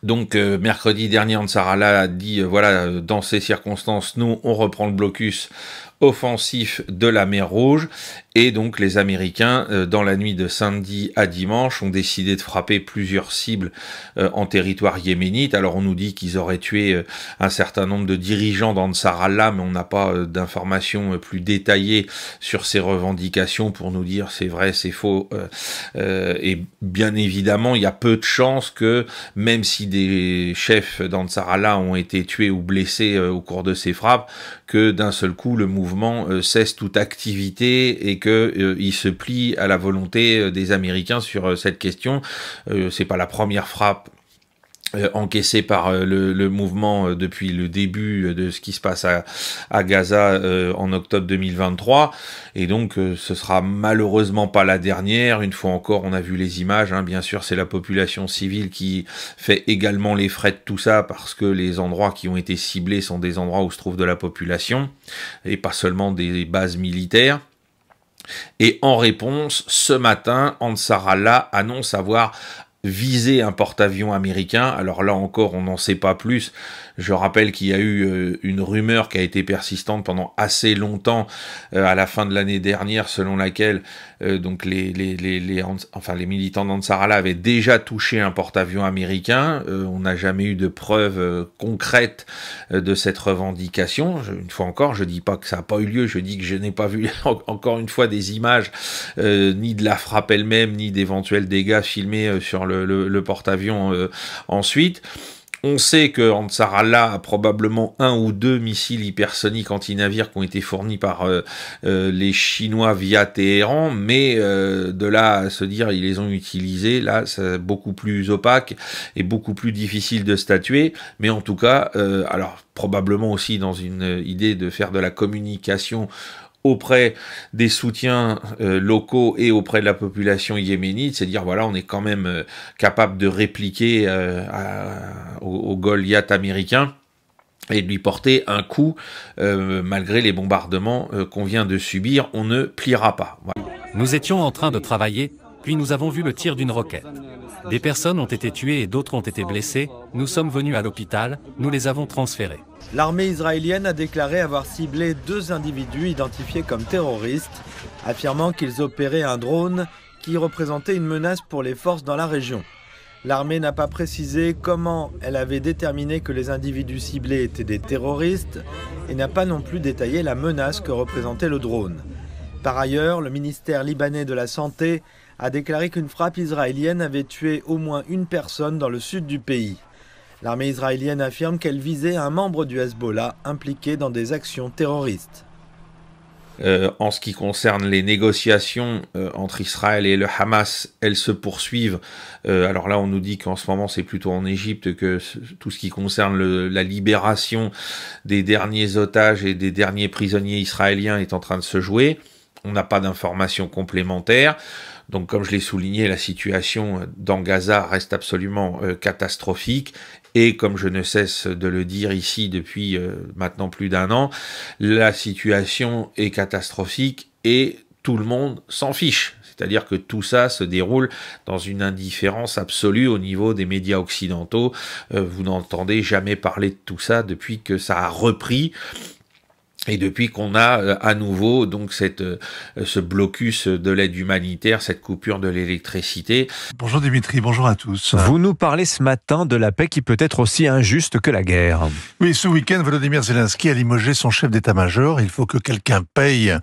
Donc mercredi dernier, Ansar Allah a dit voilà, dans ces circonstances, nous on reprend le blocus offensif de la mer Rouge, et donc les Américains dans la nuit de samedi à dimanche ont décidé de frapper plusieurs cibles en territoire yéménite. Alors on nous dit qu'ils auraient tué un certain nombre de dirigeants d'Ansar Allah, mais on n'a pas d'informations plus détaillées sur ces revendications pour nous dire c'est vrai, c'est faux, et bien évidemment il y a peu de chances que, même si des chefs d'Ansar Allah ont été tués ou blessés au cours de ces frappes, que d'un seul coup le mouvement cesse toute activité et qu'il se plie à la volonté des Américains sur cette question. C'est pas la première frappe encaissé par le mouvement depuis le début de ce qui se passe à Gaza en octobre 2023, et donc ce sera malheureusement pas la dernière. Une fois encore, on a vu les images, hein. Bien sûr c'est la population civile qui fait également les frais de tout ça, parce que les endroits qui ont été ciblés sont des endroits où se trouve de la population et pas seulement des bases militaires. Et en réponse, ce matin, Ansar Allah annonce avoir viser un porte-avions américain. Alors là encore, on n'en sait pas plus, Je rappelle qu'il y a eu une rumeur qui a été persistante pendant assez longtemps à la fin de l'année dernière, selon laquelle donc les militants d'Ansar Allah avaient déjà touché un porte-avions américain. On n'a jamais eu de preuves concrètes de cette revendication. Une fois encore, je dis pas que ça n'a pas eu lieu, je dis que je n'ai pas vu encore une fois des images ni de la frappe elle-même, ni d'éventuels dégâts filmés sur le porte-avions ensuite. On sait que Ansar Allah a probablement 1 ou 2 missiles hypersoniques anti-navires qui ont été fournis par les Chinois via Téhéran, mais de là à se dire ils les ont utilisés, là c'est beaucoup plus opaque et beaucoup plus difficile de statuer. Mais en tout cas, alors probablement aussi dans une idée de faire de la communication auprès des soutiens locaux et auprès de la population yéménite, c'est dire voilà, on est quand même capable de répliquer au Goliath américain et de lui porter un coup malgré les bombardements qu'on vient de subir, on ne pliera pas. Voilà. Nous étions en train de travailler, puis nous avons vu le tir d'une roquette. Des personnes ont été tuées et d'autres ont été blessées. Nous sommes venus à l'hôpital, nous les avons transférés. L'armée israélienne a déclaré avoir ciblé 2 individus identifiés comme terroristes, affirmant qu'ils opéraient un drone qui représentait une menace pour les forces dans la région. L'armée n'a pas précisé comment elle avait déterminé que les individus ciblés étaient des terroristes et n'a pas non plus détaillé la menace que représentait le drone. Par ailleurs, le ministère libanais de la Santé a déclaré qu'une frappe israélienne avait tué au moins une personne dans le sud du pays. L'armée israélienne affirme qu'elle visait un membre du Hezbollah impliqué dans des actions terroristes. En ce qui concerne les négociations entre Israël et le Hamas, elles se poursuivent. Alors là, on nous dit qu'en ce moment, c'est plutôt en Égypte que tout ce qui concerne la libération des derniers otages et des derniers prisonniers israéliens est en train de se jouer. On n'a pas d'informations complémentaires. Donc, comme je l'ai souligné, la situation dans Gaza reste absolument catastrophique. Et comme je ne cesse de le dire ici depuis maintenant plus d'1 an, la situation est catastrophique et tout le monde s'en fiche. C'est-à-dire que tout ça se déroule dans une indifférence absolue au niveau des médias occidentaux. Vous n'entendez jamais parler de tout ça depuis que ça a repris. Et depuis qu'on a à nouveau donc ce blocus de l'aide humanitaire, cette coupure de l'électricité. Bonjour Dimitri, bonjour à tous. Vous nous parlez ce matin de la paix qui peut être aussi injuste que la guerre. Oui, ce week-end, Volodymyr Zelensky a limogé son chef d'état-major. Il faut que quelqu'un paye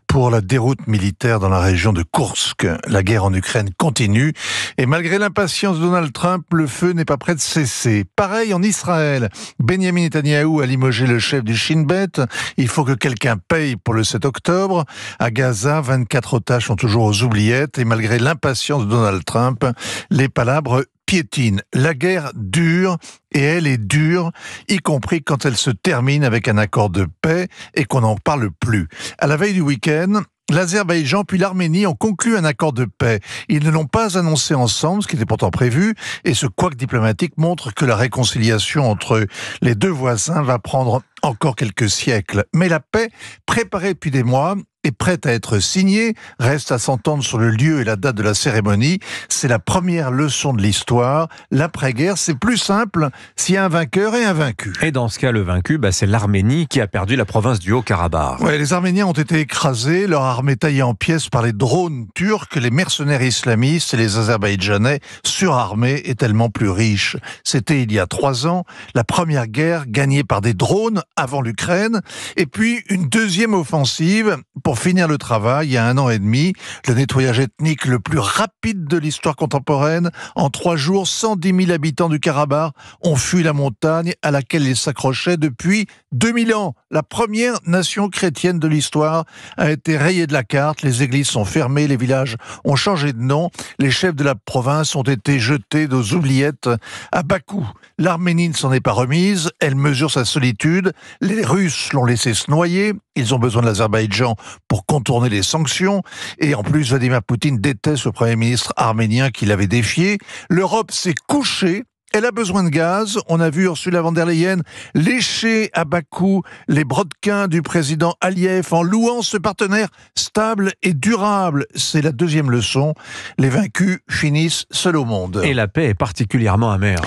pour la déroute militaire dans la région de Koursk. La guerre en Ukraine continue et malgré l'impatience de Donald Trump, le feu n'est pas prêt de cesser. Pareil en Israël. Benjamin Netanyahou a limogé le chef du Shin Bet. Il faut que quelqu'un paye pour le 7 octobre. À Gaza, 24 otages sont toujours aux oubliettes et malgré l'impatience de Donald Trump, les palabres piétinent. La guerre dure et elle est dure, y compris quand elle se termine avec un accord de paix et qu'on n'en parle plus. À la veille du week-end, l'Azerbaïdjan puis l'Arménie ont conclu un accord de paix. Ils ne l'ont pas annoncé ensemble, ce qui était pourtant prévu, et ce couac diplomatique montre que la réconciliation entre les deux voisins va prendre encore quelques siècles. Mais la paix, préparée depuis des mois, est prête à être signée, reste à s'entendre sur le lieu et la date de la cérémonie. C'est la première leçon de l'histoire. L'après-guerre, c'est plus simple s'il y a un vainqueur et un vaincu. Et dans ce cas, le vaincu, c'est l'Arménie qui a perdu la province du Haut-Karabakh. Ouais, les Arméniens ont été écrasés, leur armée taillée en pièces par les drones turcs, les mercenaires islamistes et les Azerbaïdjanais surarmés et tellement plus riches. C'était il y a 3 ans, la première guerre gagnée par des drones avant l'Ukraine, et puis une deuxième offensive pour finir le travail il y a 1 an et demi, le nettoyage ethnique le plus rapide de l'histoire contemporaine. En 3 jours, 110 000 habitants du Karabakh ont fui la montagne à laquelle ils s'accrochaient depuis 2000 ans. La première nation chrétienne de l'histoire a été rayée de la carte, les églises sont fermées, les villages ont changé de nom, les chefs de la province ont été jetés aux oubliettes à Bakou. L'Arménie ne s'en est pas remise, elle mesure sa solitude, les Russes l'ont laissé se noyer, ils ont besoin de l'Azerbaïdjan pour contourner les sanctions, et en plus Vladimir Poutine déteste le Premier ministre arménien qui l'avait défié. L'Europe s'est couchée. Elle a besoin de gaz. On a vu Ursula von der Leyen lécher à Bakou les brodequins du président Aliyev en louant ce partenaire stable et durable. C'est la deuxième leçon. Les vaincus finissent seuls au monde. Et la paix est particulièrement amère.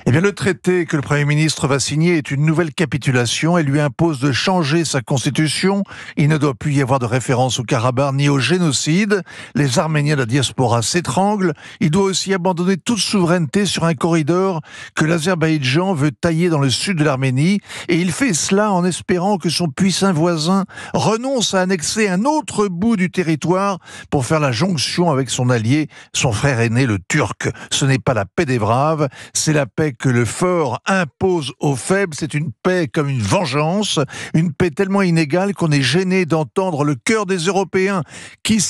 Eh bien, le traité que le Premier ministre va signer est une nouvelle capitulation et lui impose de changer sa constitution. Il ne doit plus y avoir de référence au Karabakh ni au génocide. Les Arméniens de la diaspora s'étranglent. Il doit aussi abandonner toute souveraineté sur un corridor que l'Azerbaïdjan veut tailler dans le sud de l'Arménie. Et il fait cela en espérant que son puissant voisin renonce à annexer un autre bout du territoire pour faire la jonction avec son allié, son frère aîné, le Turc. Ce n'est pas la paix des braves, c'est la paix que le fort impose aux faibles. C'est une paix comme une vengeance, une paix tellement inégale qu'on est gêné d'entendre le cœur des Européens qui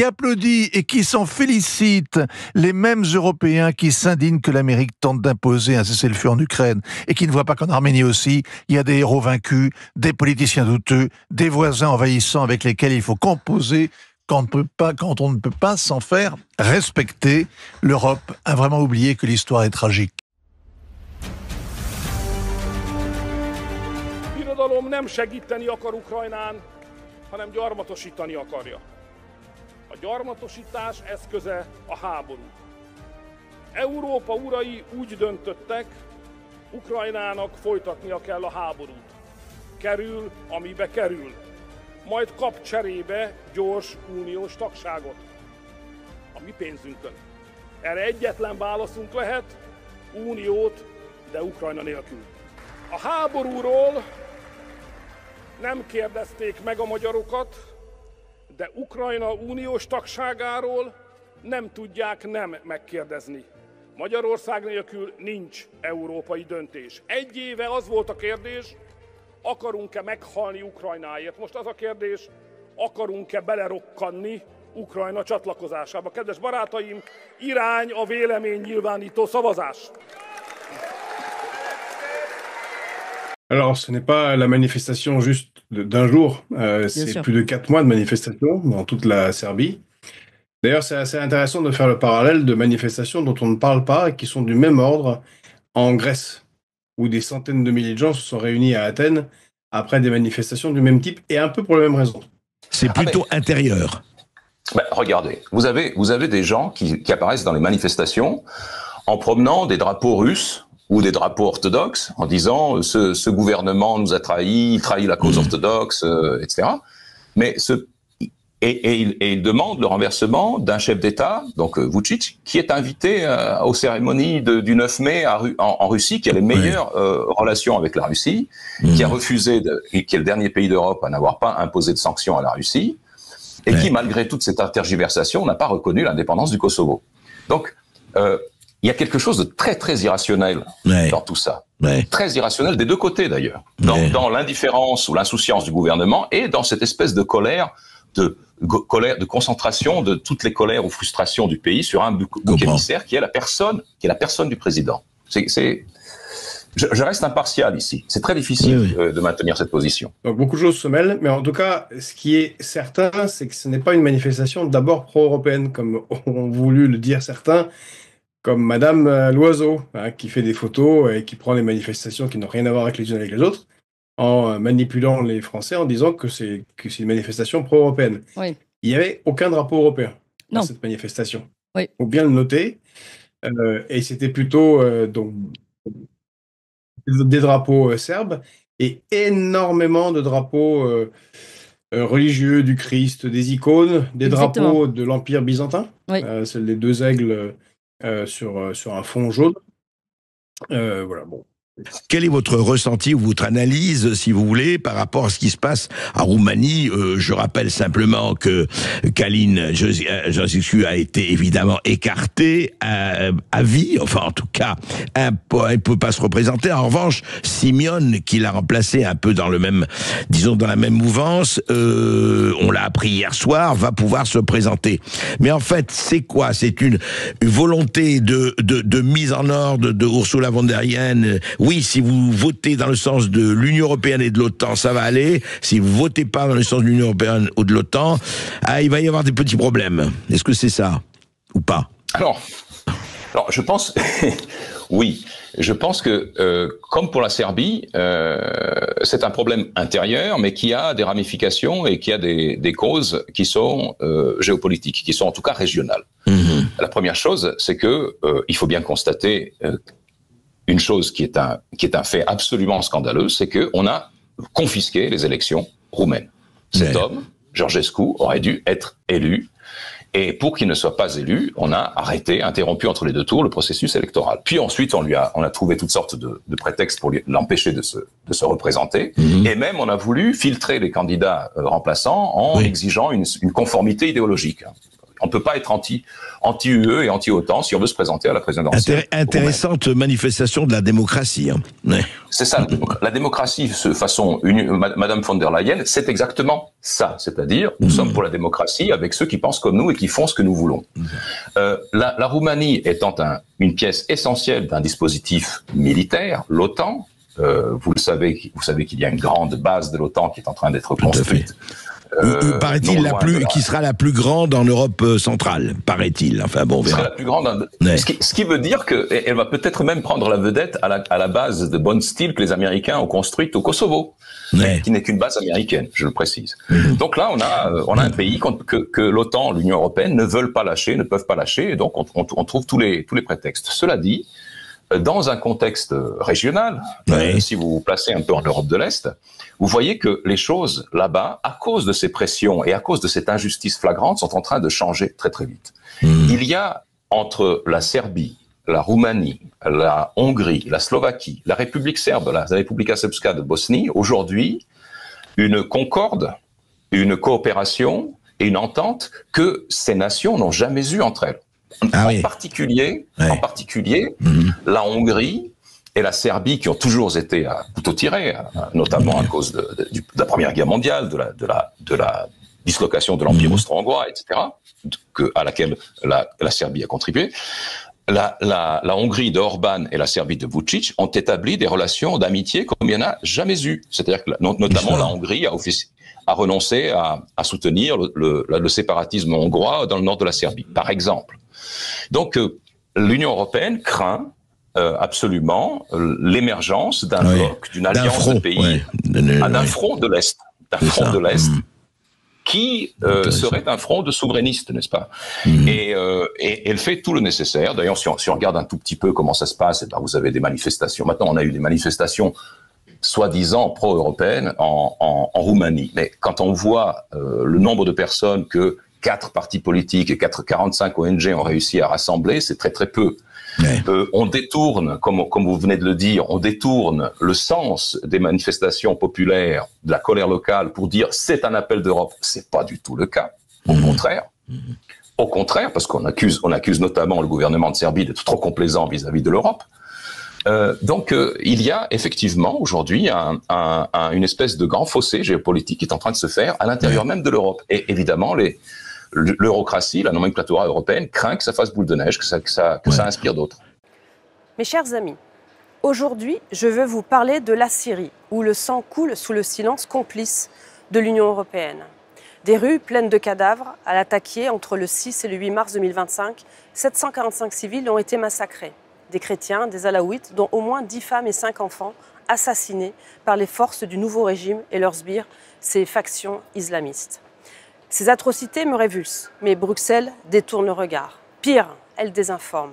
applaudit et qui s'en félicite, les mêmes Européens qui s'indignent que l'Amérique tente d'imposer un cessez-le-feu en Ukraine et qui ne voient pas qu'en Arménie aussi, il y a des héros vaincus, des politiciens douteux, des voisins envahissants avec lesquels il faut composer quand on ne peut pas s'en faire respecter. L'Europe a vraiment oublié que l'histoire est tragique. Birodalom nem segíteni akar Ukrajnán, hanem gyarmatosítani akarja. A gyarmatosítás eszköze a háború. Európa urai úgy döntöttek, Ukrajnának folytatnia kell a háborút. Kerül, amibe kerül. Majd kap cserébe gyors uniós tagságot. A mi pénzünkön. Erre egyetlen válaszunk lehet, uniót, de Ukrajna nélkül. A háborúról nem kérdezték meg a magyarokat, de Ukrajna uniós tagságáról nem tudják nem megkérdezni. Magyarország nélkül nincs európai döntés. Egy éve az volt a kérdés, akarunk-e meghalni Ukrajnáért? Most az a kérdés, akarunk-e belerokkanni Ukrajna csatlakozásába? Kedves barátaim, irány a véleménynyilvánító szavazás! Alors, ce n'est pas la manifestation juste d'un jour, c'est plus de 4 mois de manifestation dans toute la Serbie. D'ailleurs, c'est assez intéressant de faire le parallèle de manifestations dont on ne parle pas et qui sont du même ordre en Grèce, où des centaines de milliers de gens se sont réunis à Athènes après des manifestations du même type et un peu pour la même raison. C'est plutôt intérieur. Regardez, vous avez des gens qui apparaissent dans les manifestations en promenant des drapeaux russes ou des drapeaux orthodoxes, en disant ce gouvernement nous a trahis, il trahit la cause orthodoxe, etc. Mais ils demandent le renversement d'un chef d'État, donc Vučić, qui est invité aux cérémonies du 9 mai en Russie, qui a les meilleures relations avec la Russie, qui a refusé, qui est le dernier pays d'Europe à n'avoir pas imposé de sanctions à la Russie, et qui, malgré toute cette tergiversation, n'a pas reconnu l'indépendance du Kosovo. Donc, il y a quelque chose de très, très irrationnel dans tout ça. Très irrationnel des deux côtés, d'ailleurs. Dans l'indifférence ou l'insouciance du gouvernement et dans cette espèce de colère, de concentration de toutes les colères ou frustrations du pays sur un bouc émissaire qui est la personne du président. Je reste impartial ici. C'est très difficile de maintenir cette position. Donc beaucoup de choses se mêlent, mais en tout cas, ce qui est certain, c'est que ce n'est pas une manifestation d'abord pro-européenne, comme ont voulu le dire certains, comme Madame Loiseau, qui fait des photos et qui prend les manifestations qui n'ont rien à voir avec les unes avec les autres, en manipulant les Français en disant que c'est une manifestation pro-européenne. Oui. Il n'y avait aucun drapeau européen dans cette manifestation. Il faut bien le noter. Et c'était plutôt donc, des drapeaux serbes et énormément de drapeaux religieux du Christ, des icônes, des drapeaux de l'Empire byzantin, celles des 2 aigles sur un fond jaune. Voilà, bon. Quel est votre ressenti ou votre analyse, si vous voulez, par rapport à ce qui se passe en Roumanie? Je rappelle simplement que Calin Georgescu a été évidemment écarté à vie, enfin en tout cas, il peut pas se représenter. En revanche, Simeon, qui l'a remplacé un peu dans le même, disons dans la même mouvance, on l'a appris hier soir, va pouvoir se présenter. Mais en fait, c'est quoi? C'est une volonté de mise en ordre de Ursula von der Leyen. Oui, si vous votez dans le sens de l'Union européenne et de l'OTAN, ça va aller. Si vous votez pas dans le sens de l'Union européenne ou de l'OTAN, il va y avoir des petits problèmes. Est-ce que c'est ça ou pas? Alors, je pense, oui, je pense que comme pour la Serbie, c'est un problème intérieur, mais qui a des ramifications et qui a des causes qui sont géopolitiques, qui sont en tout cas régionales. La première chose, c'est que il faut bien constater une chose qui est un fait absolument scandaleux, c'est qu'on a confisqué les élections roumaines. Cet homme, Georgescu, aurait dû être élu. Et pour qu'il ne soit pas élu, on a interrompu entre les deux tours le processus électoral. Puis ensuite, on a trouvé toutes sortes de prétextes pour l'empêcher de se représenter. Et même, on a voulu filtrer les candidats remplaçants en exigeant une conformité idéologique. On ne peut pas être anti-UE et anti-OTAN si on veut se présenter à la présidentielle. Intéressante manifestation de la démocratie. Hein. Ouais. C'est ça, la démocratie, Madame von der Leyen, c'est exactement ça. C'est-à-dire, nous sommes pour la démocratie avec ceux qui pensent comme nous et qui font ce que nous voulons. La Roumanie étant une pièce essentielle d'un dispositif militaire, l'OTAN, vous savez qu'il y a une grande base de l'OTAN qui est en train d'être construite. Paraît-il qui sera la plus grande en Europe centrale, paraît-il. Enfin bon, on verra. Sera la plus grande. Ce qui veut dire qu'elle va peut-être même prendre la vedette à la base de bon style que les Américains ont construite au Kosovo, qui n'est qu'une base américaine, je le précise. Donc là, on a un pays que l'OTAN, l'Union européenne ne veulent pas lâcher, ne peuvent pas lâcher, et donc on trouve tous les prétextes. Cela dit, dans un contexte régional, si vous vous placez un peu en Europe de l'Est, vous voyez que les choses là-bas, à cause de ces pressions et à cause de cette injustice flagrante, sont en train de changer très très vite. Il y a entre la Serbie, la Roumanie, la Hongrie, la Slovaquie, la République serbe, la Republika Srpska de Bosnie, aujourd'hui, une concorde, une coopération et une entente que ces nations n'ont jamais eue entre elles. En particulier, la Hongrie et la Serbie, qui ont toujours été à couteau tiré, notamment à cause de la Première Guerre mondiale, de la dislocation de l'Empire austro-hongrois, etc., à laquelle la Serbie a contribué. La Hongrie d'Orban et la Serbie de Vučić ont établi des relations d'amitié comme il n'y en a jamais eu. C'est-à-dire que, notamment, la Hongrie a renoncé à soutenir le séparatisme hongrois dans le nord de la Serbie, par exemple. Donc, l'Union européenne craint absolument l'émergence d'un bloc, d'une alliance de pays, d'un front de l'Est, qui serait un front de souverainistes, n'est-ce pas? Et elle fait tout le nécessaire. D'ailleurs, si on regarde un tout petit peu comment ça se passe, vous avez des manifestations. Maintenant, on a eu des manifestations soi-disant pro-européennes en Roumanie. Mais quand on voit le nombre de personnes que 4 partis politiques et 45 ONG ont réussi à rassembler, c'est très très peu. On détourne, comme vous venez de le dire, on détourne le sens des manifestations populaires, de la colère locale, pour dire c'est un appel d'Europe. C'est pas du tout le cas. Au contraire, parce qu'on accuse notamment le gouvernement de Serbie d'être trop complaisant vis-à-vis de l'Europe. Donc, il y a effectivement aujourd'hui une espèce de grand fossé géopolitique qui est en train de se faire à l'intérieur même de l'Europe. Et évidemment, l'eurocratie, la nomenclatura européenne, craint que ça fasse boule de neige, que ça inspire d'autres. Mes chers amis, aujourd'hui, je veux vous parler de la Syrie, où le sang coule sous le silence complice de l'Union européenne. Des rues pleines de cadavres, à l'attaquer entre le 6 et le 8 mars 2025, 745 civils ont été massacrés. Des chrétiens, des alaouites, dont au moins 10 femmes et 5 enfants, assassinés par les forces du nouveau régime et leurs sbires, ces factions islamistes. Ces atrocités me révulsent, mais Bruxelles détourne le regard. Pire, elle désinforme.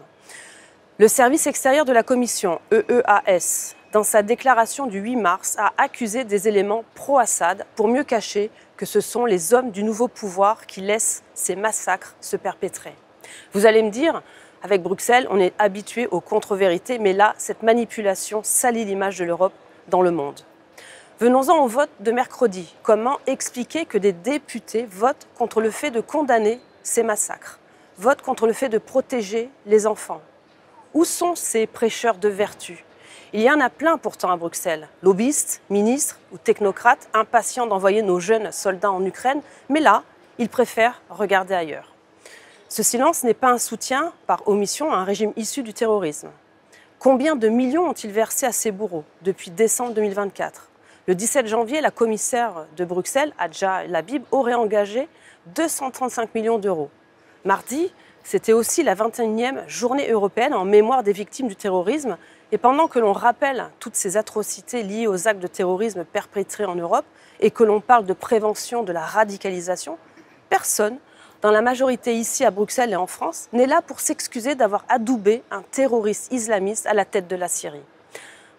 Le service extérieur de la Commission, EEAS, dans sa déclaration du 8 mars, a accusé des éléments pro-Assad pour mieux cacher que ce sont les hommes du nouveau pouvoir qui laissent ces massacres se perpétrer. Vous allez me dire, avec Bruxelles, on est habitué aux contre-vérités, mais là, cette manipulation salit l'image de l'Europe dans le monde. Venons-en au vote de mercredi. Comment expliquer que des députés votent contre le fait de condamner ces massacres, votent contre le fait de protéger les enfants? Où sont ces prêcheurs de vertu? Il y en a plein pourtant à Bruxelles, lobbyistes, ministres ou technocrates impatients d'envoyer nos jeunes soldats en Ukraine, mais là, ils préfèrent regarder ailleurs. Ce silence n'est pas un soutien par omission à un régime issu du terrorisme. Combien de millions ont-ils versé à ces bourreaux depuis décembre 2024? Le 17 janvier, la commissaire de Bruxelles, Hadja Labib, aurait engagé 235 millions d'euros. Mardi, c'était aussi la 21e journée européenne en mémoire des victimes du terrorisme. Et pendant que l'on rappelle toutes ces atrocités liées aux actes de terrorisme perpétrés en Europe et que l'on parle de prévention de la radicalisation, personne dans la majorité ici à Bruxelles et en France, n'est là pour s'excuser d'avoir adoubé un terroriste islamiste à la tête de la Syrie.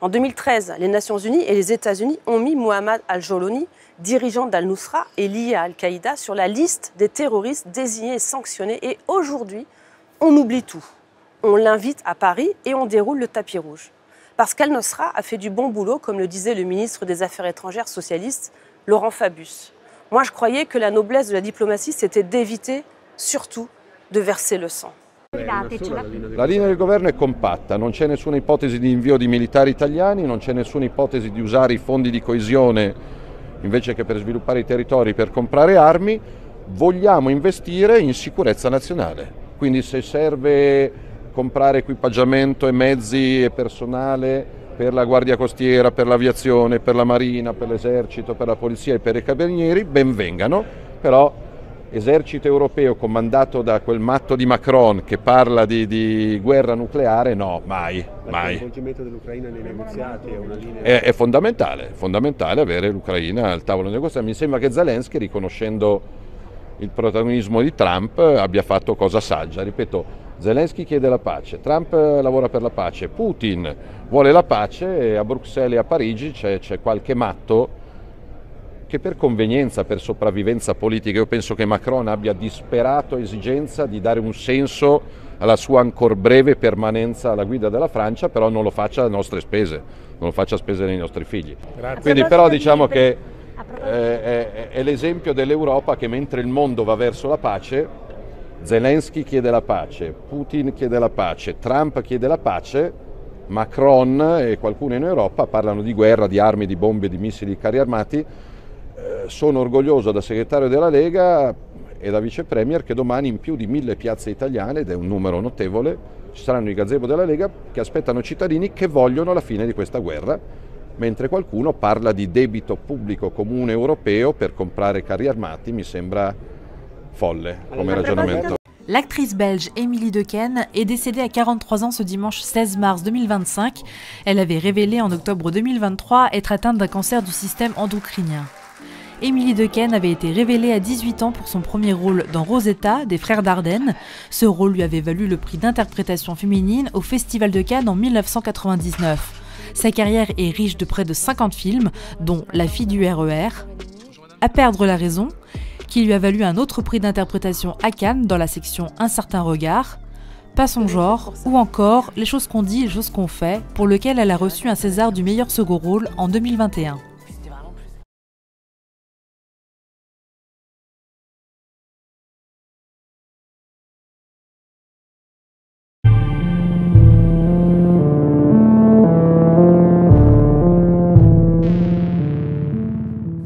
En 2013, les Nations Unies et les États-Unis ont mis Mohamed al-Joloni, dirigeant d'Al-Nusra et lié à Al-Qaïda, sur la liste des terroristes désignés et sanctionnés. Et aujourd'hui, on oublie tout. On l'invite à Paris et on déroule le tapis rouge. Parce qu'Al-Nusra a fait du bon boulot, comme le disait le ministre des Affaires étrangères socialiste, Laurent Fabius. Moi, je croyais que la noblesse de la diplomatie, c'était d'éviter, surtout, de verser le sang. La linea del governo è compatta, non c'è nessuna ipotesi di invio di militari italiani, non c'è nessuna ipotesi di usare i fondi di coesione invece che per sviluppare i territori per comprare armi, vogliamo investire in sicurezza nazionale. Quindi se serve comprare equipaggiamento e mezzi e personale per la Guardia Costiera, per l'aviazione, per la Marina, per l'Esercito, per la Polizia e per i Carabinieri, ben vengano, però esercito europeo comandato da quel matto di Macron che parla di guerra nucleare, no, mai, mai. Il coinvolgimento dell'Ucraina nei negoziati è una linea... È fondamentale avere l'Ucraina al tavolo negoziale. Mi sembra che Zelensky, riconoscendo il protagonismo di Trump, abbia fatto cosa saggia. Ripeto, Zelensky chiede la pace, Trump lavora per la pace, Putin vuole la pace e a Bruxelles e a Parigi c'è qualche matto che per convenienza, per sopravvivenza politica, io penso che Macron abbia disperato esigenza di dare un senso alla sua ancor breve permanenza alla guida della Francia, però non lo faccia a nostre spese, non lo faccia a spese dei nostri figli. Grazie. Quindi però diciamo che è l'esempio dell'Europa che mentre il mondo va verso la pace, Zelensky chiede la pace, Putin chiede la pace, Trump chiede la pace, Macron e qualcuno in Europa parlano di guerra, di armi, di bombe, di missili, di carri armati. Sono orgoglioso da segretario della Lega e da vice premier che domani in più di 1000 piazze italiane, ed è un numero notevole, ci saranno i gazebo della Lega che aspettano cittadini che vogliono la fine di questa guerra, mentre qualcuno parla di debito pubblico comune europeo per comprare carri armati. Mi sembra folle come ragionamento. L'actrice belge Émilie Dequesne est décédée à 43 ans ce dimanche 16 mars 2025. Elle avait révélé en octobre 2023 être atteinte d'un cancer du système endocrinien. Émilie Dequesne avait été révélée à 18 ans pour son premier rôle dans Rosetta, des Frères Dardenne. Ce rôle lui avait valu le prix d'interprétation féminine au Festival de Cannes en 1999. Sa carrière est riche de près de 50 films, dont La fille du RER, À perdre la raison, qui lui a valu un autre prix d'interprétation à Cannes dans la section Un certain regard, Pas son genre, ou encore Les choses qu'on dit, les choses qu'on fait, pour lequel elle a reçu un César du meilleur second rôle en 2021.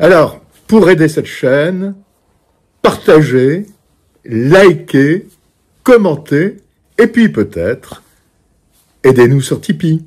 Alors, pour aider cette chaîne, partagez, likez, commentez, et puis peut-être, aidez-nous sur Tipeee.